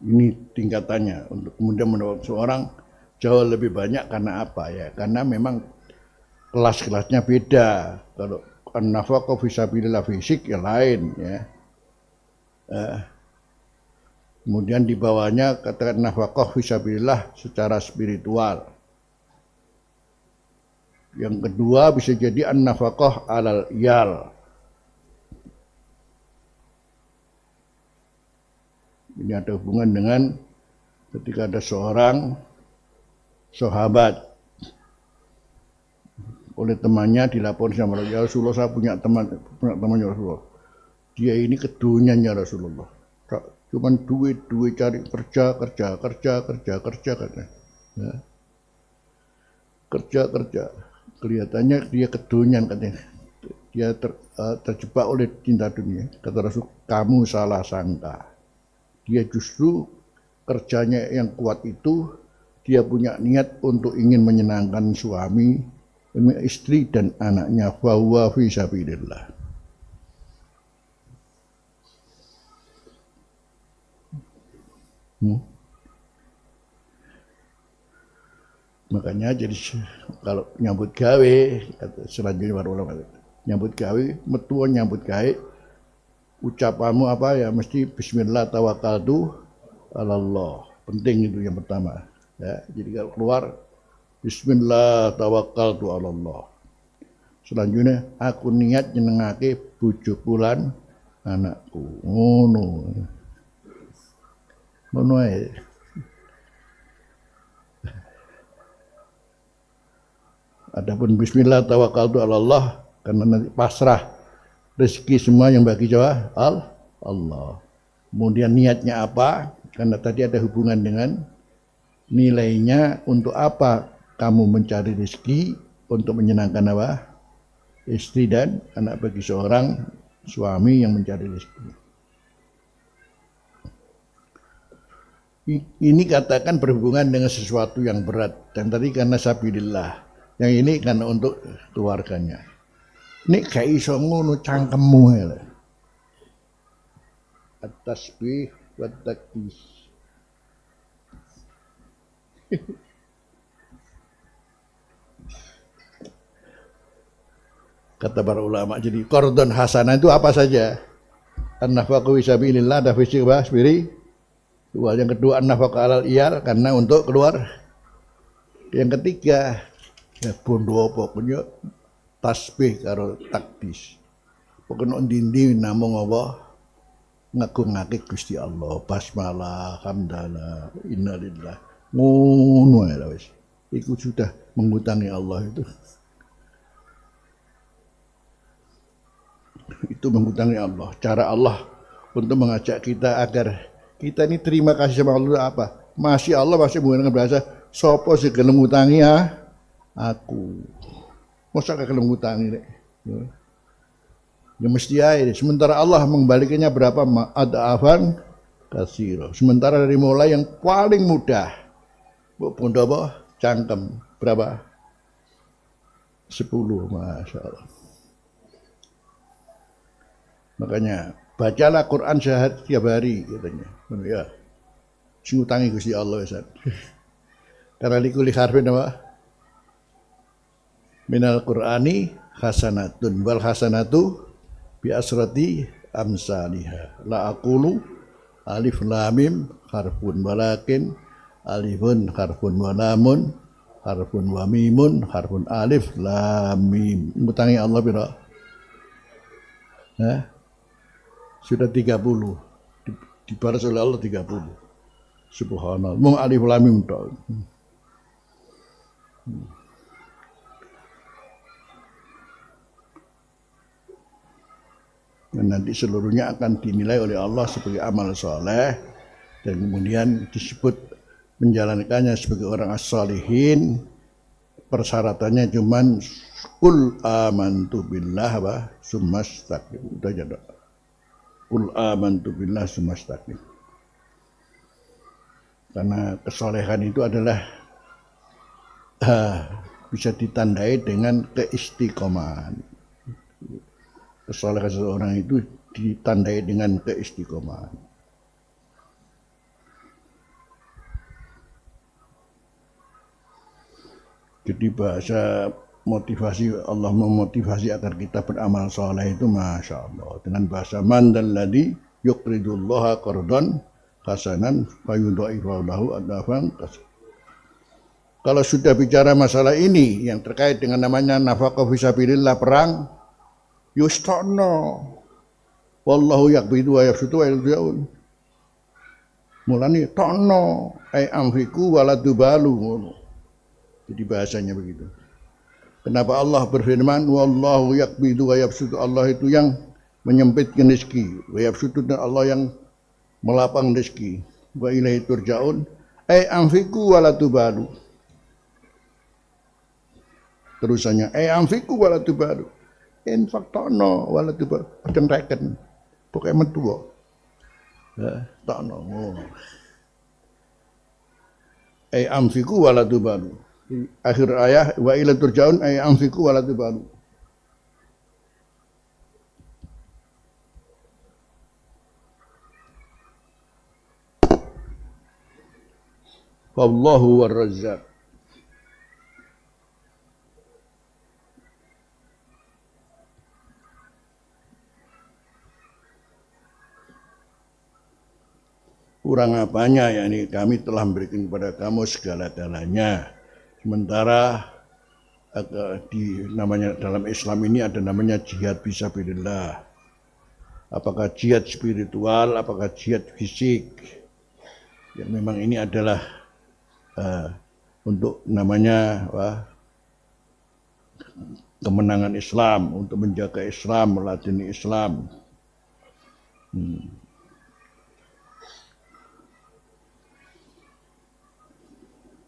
Ini tingkatannya untuk kemudian mendapat seorang jauh lebih banyak karena apa ya? Karena memang kelas-kelasnya beda. Kalau an-nafaqah fisabilillah fisik ya lain ya. Kemudian di bawahnya katakan nafaqah fisabilillah secara spiritual. Yang kedua bisa jadi an-nafaqah alal iyal. Ini ada hubungan dengan ketika ada seorang sahabat oleh temannya dilaporkan sama Rasulullah, ya Rasulullah, saya punya teman ya Rasulullah. Dia ini kedunian ya Rasulullah. Cuman duit cari kerja. Ya. Kerja. Kelihatannya dia kedunian katanya. Dia terjebak oleh cinta dunia. Kata Rasul, kamu salah sangka. Dia justru kerjanya yang kuat itu, dia punya niat untuk ingin menyenangkan suami, istri dan anaknya. Fahuwa fi sabilillah. Makanya jadi kalau nyambut gawe, selanjutnya para ulama nyambut gawe, metua nyambut gawe, ucapanmu apa ya mesti bismillah tawakkaltu alallah. Penting itu yang pertama. Ya, jadi kalau keluar bismillah tawakkaltu alallah. Selanjutnya aku niat nyenengake bojoku lan anakku. Ngono. Ngono ae. Adapun bismillah tawakkaltu alallah karena nanti pasrah rezeki semua yang bagi Jawa Allah. Kemudian niatnya apa? Karena tadi ada hubungan dengan nilainya untuk apa kamu mencari rezeki untuk menyenangkan apa? Istri dan anak bagi seorang suami yang mencari rezeki. Ini katakan berhubungan dengan sesuatu yang berat dan tadi karena sabilillah. Yang ini karena untuk keluarganya. Nek gak iso ngono cangkemmu ya. At-tasbih wa takbir. Kata para ulama, jadi kordon hasanah itu apa saja? An-nafaqah fisabilillah, ada fisik spiri. Yang kedua an-nafaqah alal iyal karena untuk keluar. Yang ketiga ya bondo pokoknya tasbih karo takdis. Pokoknya ndi-ndi namung apa ngagungake Gusti Allah, basmalah, hamdalah, innalillah. Ngono ae wis. Iku sudah mengutangi Allah itu. Itu mengutangi Allah. Cara Allah untuk mengajak kita agar kita ini terima kasih sama Allah apa? Masih Allah masih menggunakan bahasa sapa sing gelem ngutangi aku. Masa gak gelem ngutangi rek. Ya mesti aja. Sementara Allah mengembalikannya berapa? Adafan kasiro. Sementara dari mulai yang paling mudah. Pun apa? Cangkem. Berapa? 10. Masya Allah. Makanya bacalah Quran sehari tiap hari katanya. Ya, sing utangi Gusti Allah Ustaz. Karena likuli harfin apa? Minal Qur'ani hasanatun wal hasanatu bi asrati amsalihha. La aqulu alif lam mim harfun walakin alifun harfun wa lamun harfun wa mimun harfun alif lam mim. Ngutangi Allah pira? Sudah 30. Dibalas oleh Allah 30. Subhanallah. Mung alif lam mim tok. Dan nanti seluruhnya akan dinilai oleh Allah sebagai amal soleh dan kemudian disebut menjalankannya sebagai orang as-salihin. Persyaratannya cuman qul amantu billah wa sumastaqim. Udah aja dok. Qul amantu billah sumastaqim. Karena kesolehan itu adalah bisa ditandai dengan keistiqomahan. Kesolehan seseorang itu ditandai dengan keistiqomahan. Jadi bahasa motivasi Allah memotivasi agar kita beramal soleh itu masya Allah dengan bahasa man dalladzi yuqridullaha qardan hasanan fayudha'ifu lahu adafan. Kalau sudah bicara masalah ini yang terkait dengan namanya nafaqah fisabilillah perang yustana wallahu yaqbidu wa yabsutu wa yaljaun. Mulane tono ai amfiku wala tubalu ngono. Jadi bahasanya begitu. Kenapa Allah berfirman wallahu yaqbidu wa yabsutu, Allah itu yang menyempitkan rezeki, wa yabsutu dan Allah yang melapang rezeki. Wa ilaihi turja'un ai amfiku wala tubalu. Terusannya ai amfiku wala tubalu. Infak tono wala tubalu. Penreken. Pokoke metu kok. Tono ngono. Ai amfiku wala tubalu. Akhir ayat wa ila turja'un ay anfiqu wa la tubalu. Wallahu war-razzaq. Kurang apanya yakni kami telah memberikan kepada kamu segala-galanya. Sementara di namanya dalam Islam ini ada namanya jihad fisabilillah. Apakah jihad spiritual, apakah jihad fisik? Ya memang ini adalah untuk namanya kemenangan Islam, untuk menjaga Islam, meladeni Islam.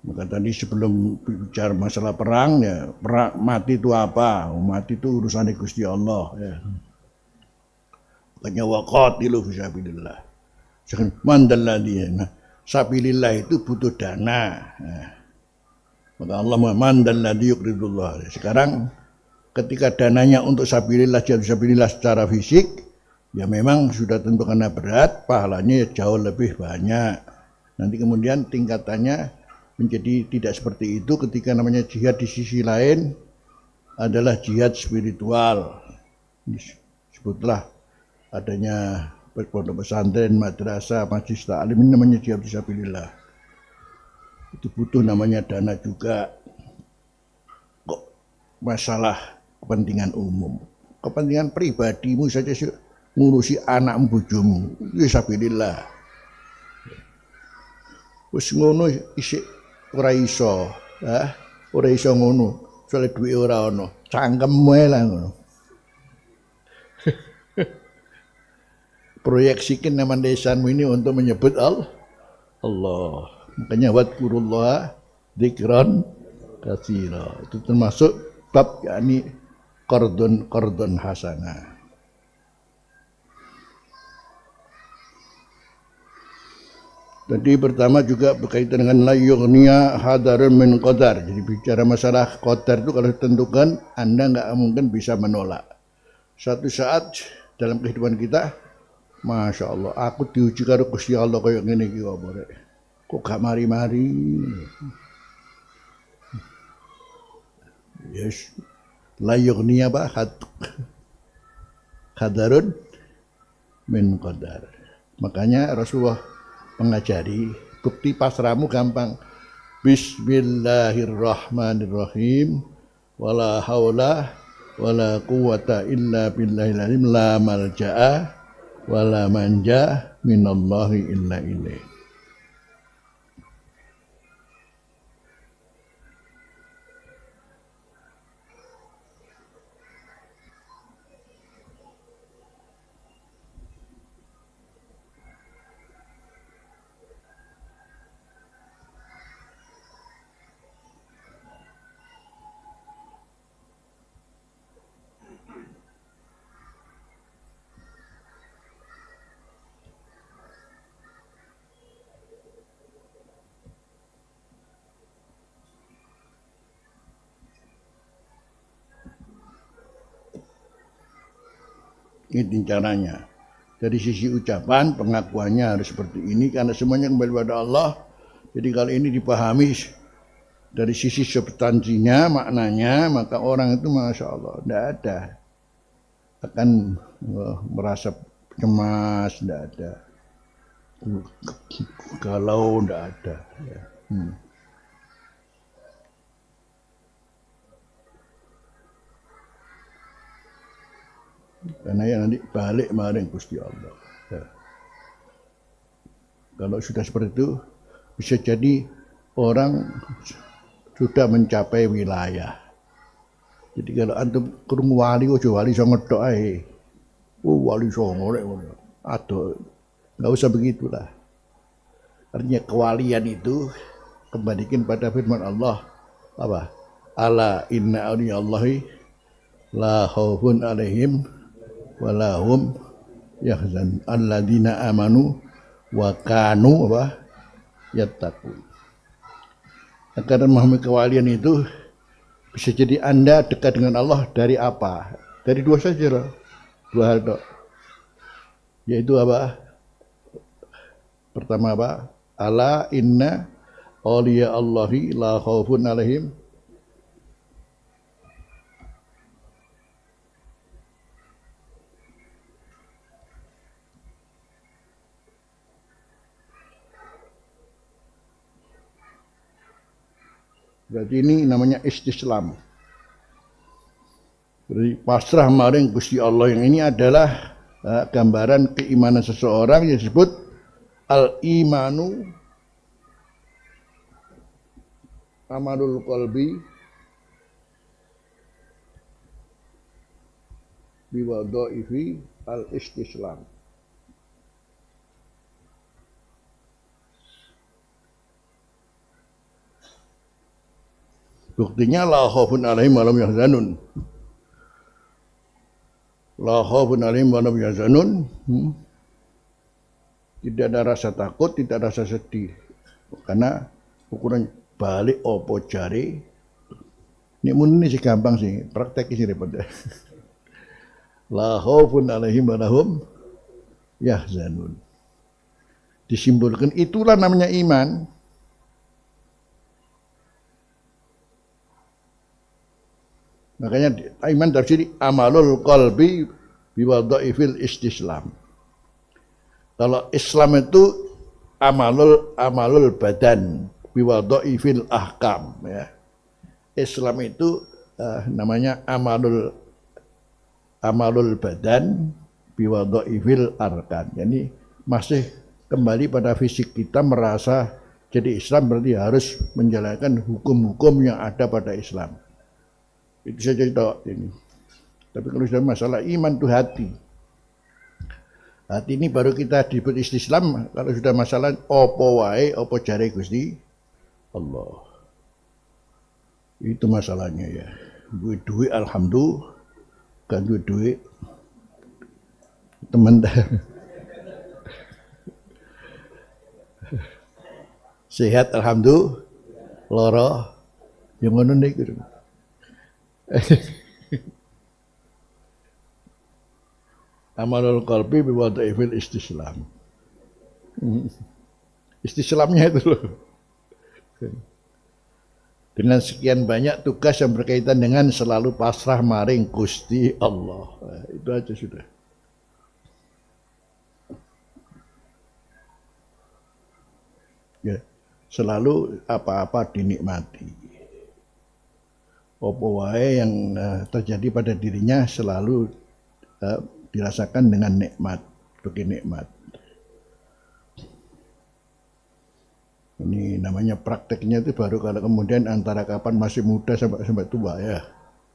Maka tadi sebelum bicara masalah perang ya, mati itu apa? Mati itu urusan Gusti Allah ya. Makanya waqatilu fisabilillah. Man dalladzi sabilillah itu butuh dana. Nah, maka Allah man dalladzi yuqridullah. Sekarang ketika dananya untuk sabilillah, jihad sabilillah secara fisik ya memang sudah tentu karena berat, pahalanya jauh lebih banyak. Nanti kemudian tingkatannya menjadi tidak seperti itu ketika namanya jihad di sisi lain adalah jihad spiritual. Sebutlah adanya pondok pesantren, madrasah, majelis taklim, ini namanya jihad fisabilillah. Itu butuh namanya dana juga. Kok masalah kepentingan umum, kepentingan pribadimu saja ngurusi anak bojomu, fisabilillah. Wis ngono isih ora iso, ora iso ngono. Soale duwe ora ana, cangkeme lah ngono. Proyeksikan nama desamu ini untuk menyebut Allah. Makanya wadkurullah dzikran katsira. Itu termasuk bab yakni qardun hasanah. Jadi pertama juga berkaitan dengan la yughniya hadarun min qadar. Jadi bicara masalah qadar itu kalau ditentukan Anda nggak mungkin bisa menolak. Suatu saat dalam kehidupan kita, Masya Allah, aku diuji karo Gusti Allah kaya ngene iki apa rek. Kok gak mari-mari. Yes. La yughni apa? Qadarun min qadar. Makanya Rasulullah mengajari bukti pasrahmu gampang. Bismillahirrahmanirrahim. Wala haula wala quwata illa billahil azim la malja'a wala manja minallahi illa ilaih. Ini caranya. Dari sisi ucapan, pengakuannya harus seperti ini karena semuanya kembali pada Allah. Jadi kalau ini dipahami dari sisi substansinya, maknanya, maka orang itu Masya Allah, tidak ada akan merasa cemas, tidak ada galau, tidak ada. Ya. Karena yang nanti balik maring Gusti Allah. Ya. Kalau sudah seperti itu, bisa jadi orang sudah mencapai wilayah. Jadi kalau antum krungu wali, ojo wali songo tok ae. Wali songo rek ngono. Aduh, enggak usah begitulah. Artinya kewalian itu kembalikan pada firman Allah apa? Ala inna awliyallahi la khaufun alaihim walahum yahzan alladzina amanu wa kanu apa yattaqun. Karena memahami kewalian itu bisa jadi Anda dekat dengan Allah dari apa? Dari dua saja loh. Dua hal toh. Yaitu apa? Pertama apa? Ala inna awliya Allahi la khaufun alaihim berarti ini namanya istislam. Jadi pasrah maring Gusti Allah, yang ini adalah gambaran keimanan seseorang yang disebut al-imanu amalul qalbi biwadha'ifi al-istislam. Buktinya la khaufun alaihim wa lahum yahzanun. La khaufun alaihim wa lahum yahzanun. Tidak ada rasa takut, tidak ada rasa sedih. Karena ukuran balik opo jari. Ini sih gampang sih, praktek sih repot. La khaufun alaihim wa lahum yahzanun. Disimbolkan itulah namanya iman. Makanya iman tafsir amalul qalbi biwadhaifil istislam. Kalau Islam itu amalul badan biwadhaifil ahkam ya. Islam itu namanya amalul badan biwadhaifil arkan. Jadi masih kembali pada fisik kita merasa jadi Islam berarti harus menjalankan hukum-hukum yang ada pada Islam. Itu saja ini. Tapi kalau sudah masalah iman itu hati. Hati ini baru kita disebut istislam kalau sudah masalah opo wae, opo jare Gusti Allah. Itu masalahnya ya. Duit alhamdulillah, kan duit teman sehat alhamdulillah, lara yang ngono niku. Amalul qalbi biwada'ifil istislam. Istislamnya itu loh. Dengan sekian banyak tugas yang berkaitan dengan selalu pasrah maring Gusti Allah. Nah, itu aja sudah. Ya, selalu apa-apa dinikmati. Apa wae yang terjadi pada dirinya selalu dirasakan dengan nikmat, bagi nikmat. Ini namanya prakteknya itu baru kalau kemudian antara kapan masih muda sampai tua ya,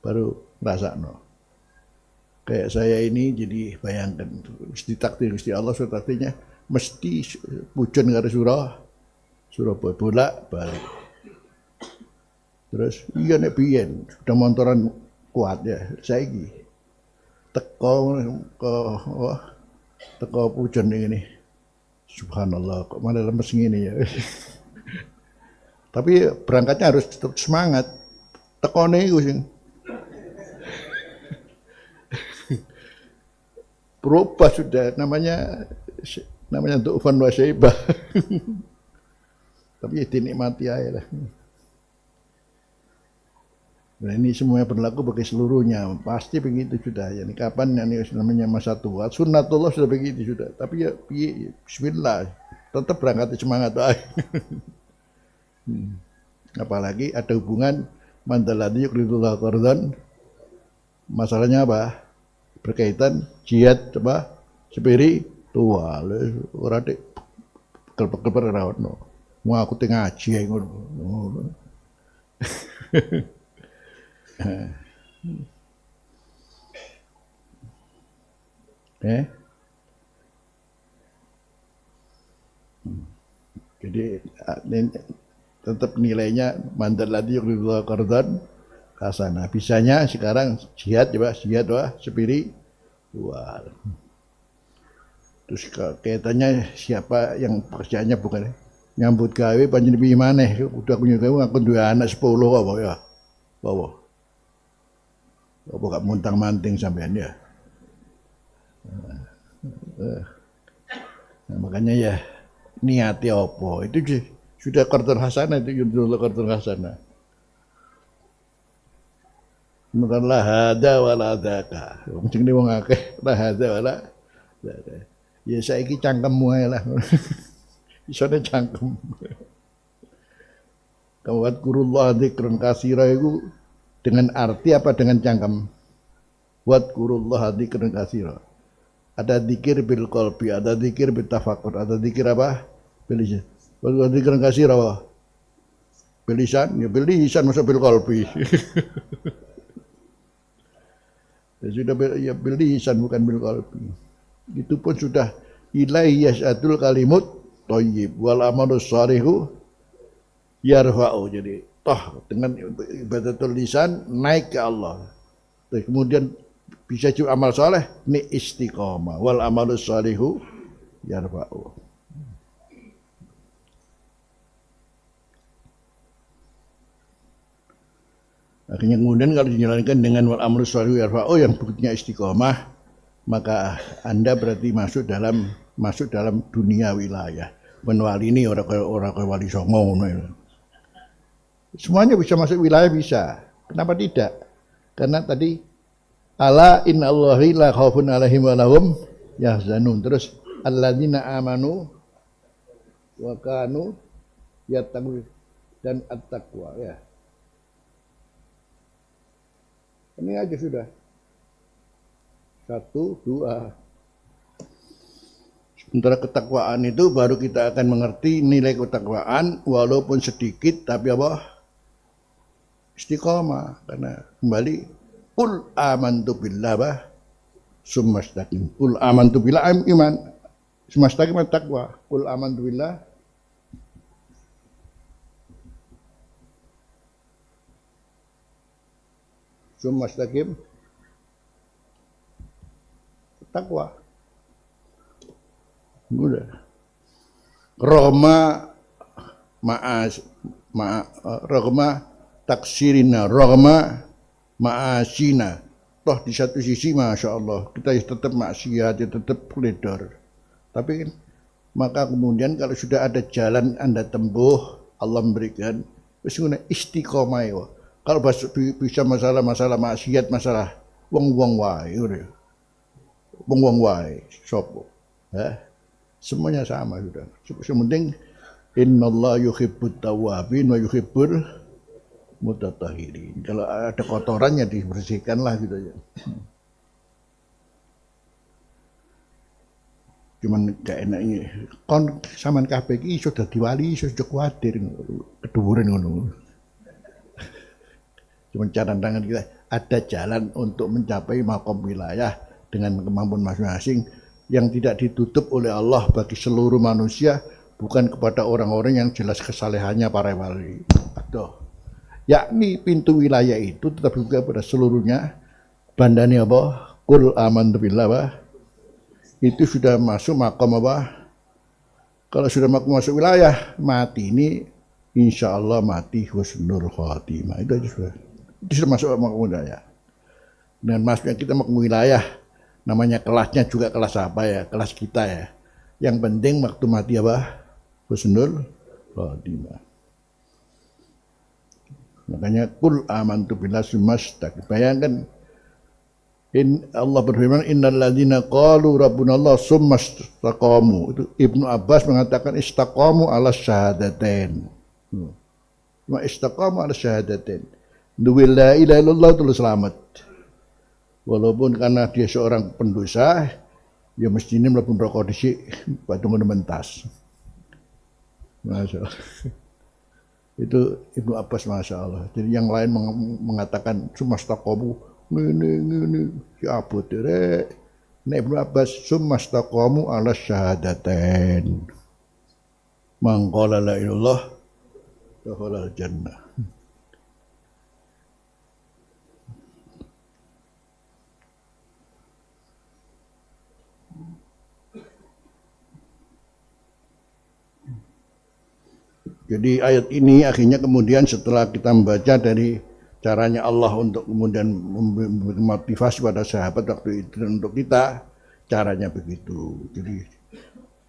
baru rasa no. Kayak saya ini jadi bayangkan, mesti takdir Gusti Allah takdirnya mesti pujon karo Surabaya bolak balik. Terus iya nek biyen sudah montoran kuat ya, saiki teko pujon ini. Subhanallah, kok malah lemes gini ya. Tapi berangkatnya harus tetap semangat. Tekone iku sing berubah sudah namanya Tu'fan wa Syaibah. Tapi ya dinikmati aja lah. Nah, ini semuanya berlaku bagi seluruhnya, pasti begitu sudah. Yani kapan ini namanya masa tua, sunnatullah sudah begitu sudah. Tapi ya bismillah, tetap berangkat semangat aja. Apalagi ada hubungan mandaladi yuqridullah qardan. Masalahnya apa? Berkaitan jihad apa? Spiritual. Ora dik kelper-kelper ora ono. Mau aku tengah ngaji ngono. Jadi tetap nilainya mandal ladzi yuqridullah qardan hasanah. Bisanya sekarang jihad wah spiritual. Terus kaitannya siapa yang pekerjaannya bukan nyambut gawe panjenengan piye maneh udah punya gawe aku duwe anak 10 apa ya. Apa gak montang-manting sampean ya. Nah, makanya ya niati apa itu sudah qardan hasanah itu yuridullah qardan hasanah. Bukan la hada wala dzaka. Wong sing wong akeh la hada wala dzaka. Ya saiki cangkemmu ae lah. Isone cangkem. Kawat kurullah dzikran katsira iku dengan arti apa dengan cangkem? Wat kurullah dzikran katsira. Ada dzikir bil qalbi, ada dzikir bil tafakkur, ada dzikir apa? Bil lisan. Wa dzikran katsira wa bil lisan, ya bil lisan masa bil qalbi. Ya sudah ya bil lisan bukan bil qalbi. Itu pun sudah ilaihi yas'atul kalimut thayyib wal amalus shalihu yarfa'u. Jadi toh dengan ibadatul lisan naik ke Allah. Terus kemudian bisa juga amal soleh ni istiqomah wal amalus shalihu yarfa'u. Akhirnya kemudian kalau dijalankan dengan wal amalus shalihu yarfa'u yang buktinya istiqomah, maka Anda berarti masuk dalam dunia wilayah. Wali ini orang wali songo. Semuanya bisa masuk wilayah bisa. Kenapa tidak? Karena tadi ala innallahi la khaufun 'alaihim wa lahum yahzanun. Terus alladzina amanu wa kanu yattaqun dan at-taqwa ya. Ini aja sudah. 1, 2. Sementara ketakwaan itu baru kita akan mengerti nilai ketakwaan walaupun sedikit tapi apa? Istiqomah. Karena kembali qul amantu billah sumastaqim. Qul amantu billah iman. Sumastaqim taqwa. Qul amantu billah sumastaqim takwa. Udah. Roma taksirina, Roma ma'asina, toh di satu sisi Masya Allah kita tetap maksiat, tetap koridor. Tapi kan, maka kemudian kalau sudah ada jalan Anda tempuh, Allah memberikan istiqomah ya. Kalau bisa masalah maksiat, masalah wong wae, wong wae, sopo, semuanya sama sudah. Sementing Innallaha yuhibbut tawwabin wa yuhibbul mutatahhirin. Kalau ada kotorannya dibersihkanlah gitu ya. Cuman gak enak ini. Kon sampean kabeh iki iso dadi wali, iso kuwatir keduwuran ngono. Cuman tangan kita ada jalan untuk mencapai makom wilayah dengan kemampuan masing-masing yang tidak ditutup oleh Allah bagi seluruh manusia, bukan kepada orang-orang yang jelas kesalehannya para wali. Aduh. Yakni pintu wilayah itu tetap juga pada seluruhnya. Bandani apa? Qul amantu billah apa? Itu sudah masuk makom apa? Kalau sudah masuk wilayah, mati ini insya Allah mati husnul khatimah. Itu aja sudah. Itu sudah masuk makom wilayah. Dan masuknya kita makom wilayah, namanya kelasnya juga kelas apa ya? Kelas kita ya. Yang penting waktu mati apa? Husnul khatimah. Makanya qul amantu billahi sumastaqim. Bayangkan Allah berfirman innal ladzina qalu rabbuna Allah sumastaqamu. Itu Ibnu Abbas mengatakan istaqamu ala syahadatain. Cuma istaqamu ala syahadatain. Duwe la ilaha illallah terus selamat. Walaupun karena dia seorang pendosa, ya mestinya mlebu neraka dhisik batu mentas. Masyaallah. Itu Ibnu Abbas Masya Allah. Jadi yang lain mengatakan sumastaqamu ini siapa tere? Ibnu Abbas sumastaqamu ala syahadatain. Man qala la ilallah dakhala al-jannah. Jadi ayat ini akhirnya kemudian setelah kita membaca dari caranya Allah untuk kemudian memotivasi pada sahabat waktu itu dan untuk kita, caranya begitu. Jadi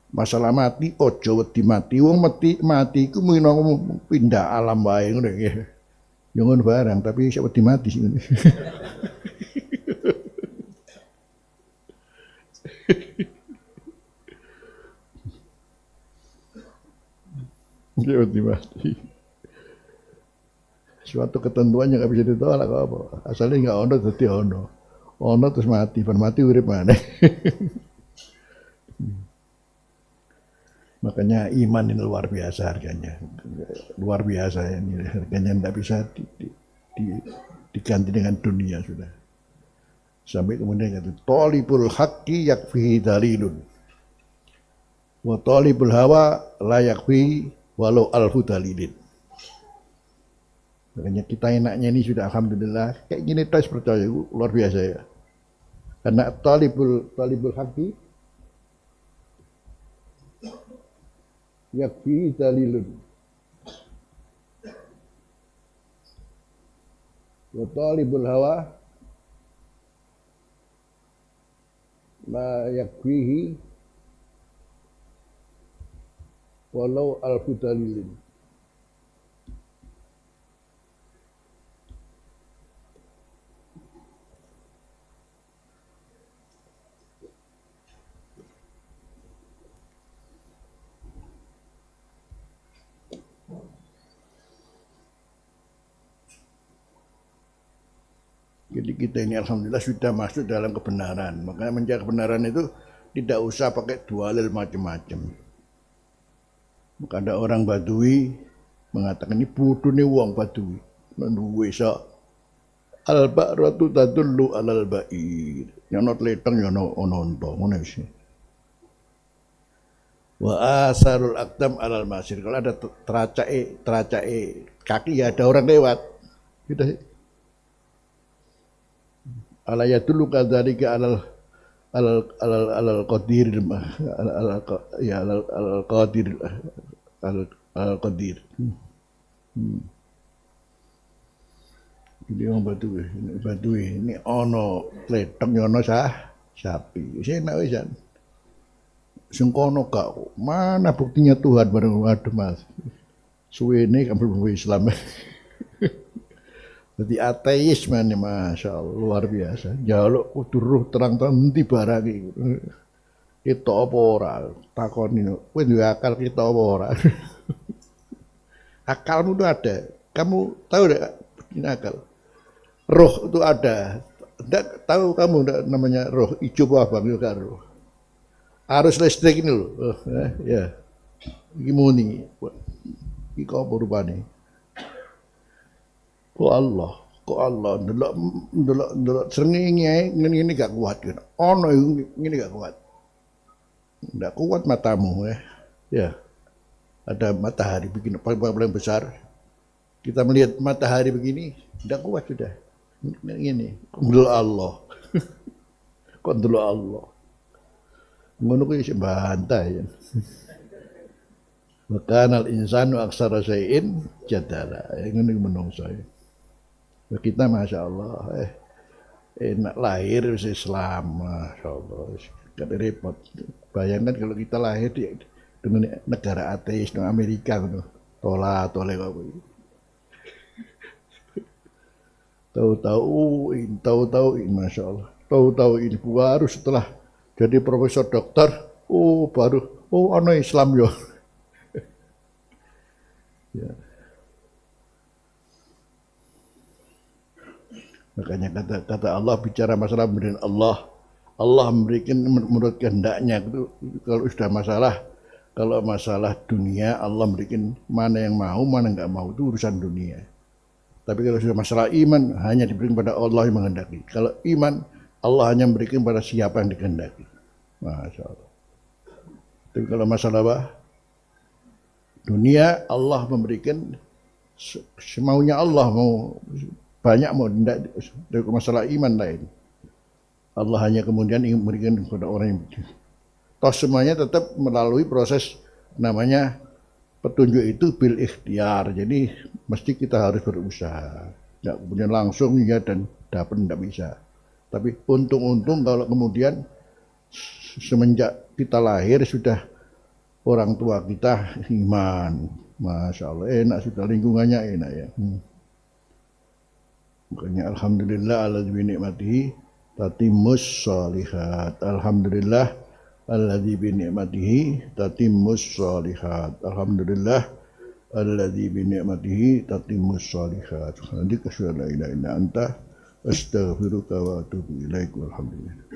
masalah mati, ojo wedi mati, wong mati iku mung pindah alam wae ngono ya. Yo ngono barang, tapi sak wedi mati sih. Dia mati. Suatu ketentuan yang nggak bisa ditolak apa. Asalnya nggak ono jadi ono. Ono terus mati, mati urip mana? Makanya iman ini luar biasa harganya. Luar biasa ini harganya tidak bisa diganti dengan dunia sudah. Sampai kemudian kata talibul haqqi yakfihi dalilun. Wa talibul hawa la yakfi walau alfu dalilin. Makanya kita enaknya ini sudah alhamdulillah kayak gini tes percaya luar biasa ya. Karena talibul haqqi yakfi dalilun. Wa talibul hawa la yakfihi walau alfu dalilin. Jadi kita ini alhamdulillah sudah masuk dalam kebenaran. Makanya mencari kebenaran itu tidak usah pakai dalil macam-macam. Maka ada orang Badui mengatakan ini bodoh nih wong Badui. Menduwe sa al-ba'ratu tadullu alal ba'ir. Yang not leteng yang ononto ngono sih. Wa asarul aqdam alal masir. Kalau ada teracake kaki ya ada orang lewat. Gitu sih. Ala yadullu kadzalika alal qadir alal qadir al qadir. Ini orang batu ini ono leteng ono sapi. Saya nak wisan. Sengkono kau mana buktinya Tuhan bareng waduh mas. Suwene kamu Islam. Jadi ateis mana masya Allah luar biasa. Jaluk kudu roh terang-terang nanti barang kita apa ora takon ini. Kowe duwe akal kita apa ora? Akalmu itu ada. Kamu tahu enggak ini akal? Roh itu ada. Enggak tahu kamu enggak namanya roh ijo apa enggak roh. Arus listrik ini loh. Ya. Iki muni. Iki apa rupane? Kok Allah ndelok srengenge ngene gak kuat kan. Ono ngene gak kuat. Ndak kuat matamu ya. Ya. Ada matahari begini paling besar. Kita melihat matahari begini, ndak kuat sudah. Ini ndelok Allah. Kok ndelok Allah. Ngono kuwi sing bantah ya. Wa kana al-insanu aksara syai'in jadala. Ngene menungso ya. Kita masya Allah enak lahir wis Islam masya Allah gak repot. Bayangkan kalau kita lahir di dengan negara ateis di Amerika gitu tole kok tahu-tahu ini masya Allah tahu-tahu ini baru setelah jadi profesor dokter baru ono Islam yo ya. Makanya kata Allah bicara masalah pemberian Allah memberikan menurut kehendaknya itu kalau sudah kalau masalah dunia Allah memberikan mana yang mau mana enggak mau itu urusan dunia. Tapi kalau sudah masalah iman hanya diberikan pada Allah yang menghendaki. Kalau iman Allah hanya memberikan pada siapa yang dikehendaki. Masya Allah. Tapi kalau masalah dunia Allah memberikan semaunya Allah mau banyak mau tidak dari masalah iman lain. Allah hanya kemudian ingin memberikan kepada orang yang toh semuanya tetap melalui proses namanya petunjuk itu bil ikhtiar. Jadi mesti kita harus berusaha. Tidak kemudian langsung ya dan dapat tidak bisa. Tapi untung-untung kalau kemudian semenjak kita lahir sudah orang tua kita iman. Masya Allah enak sudah lingkungannya enak ya. Makanya alhamdulillah alladzi bi ni'matihi tatimmus shalihat. Alhamdulillah alladzi bi ni'matihi tatimmus shalihat. Alhamdulillah alladzi bi ni'matihi tatimmus shalihat. Alhamdulillah la ilaha illa anta astaghfiruka wa atubu ilaik. Walhamdulillah.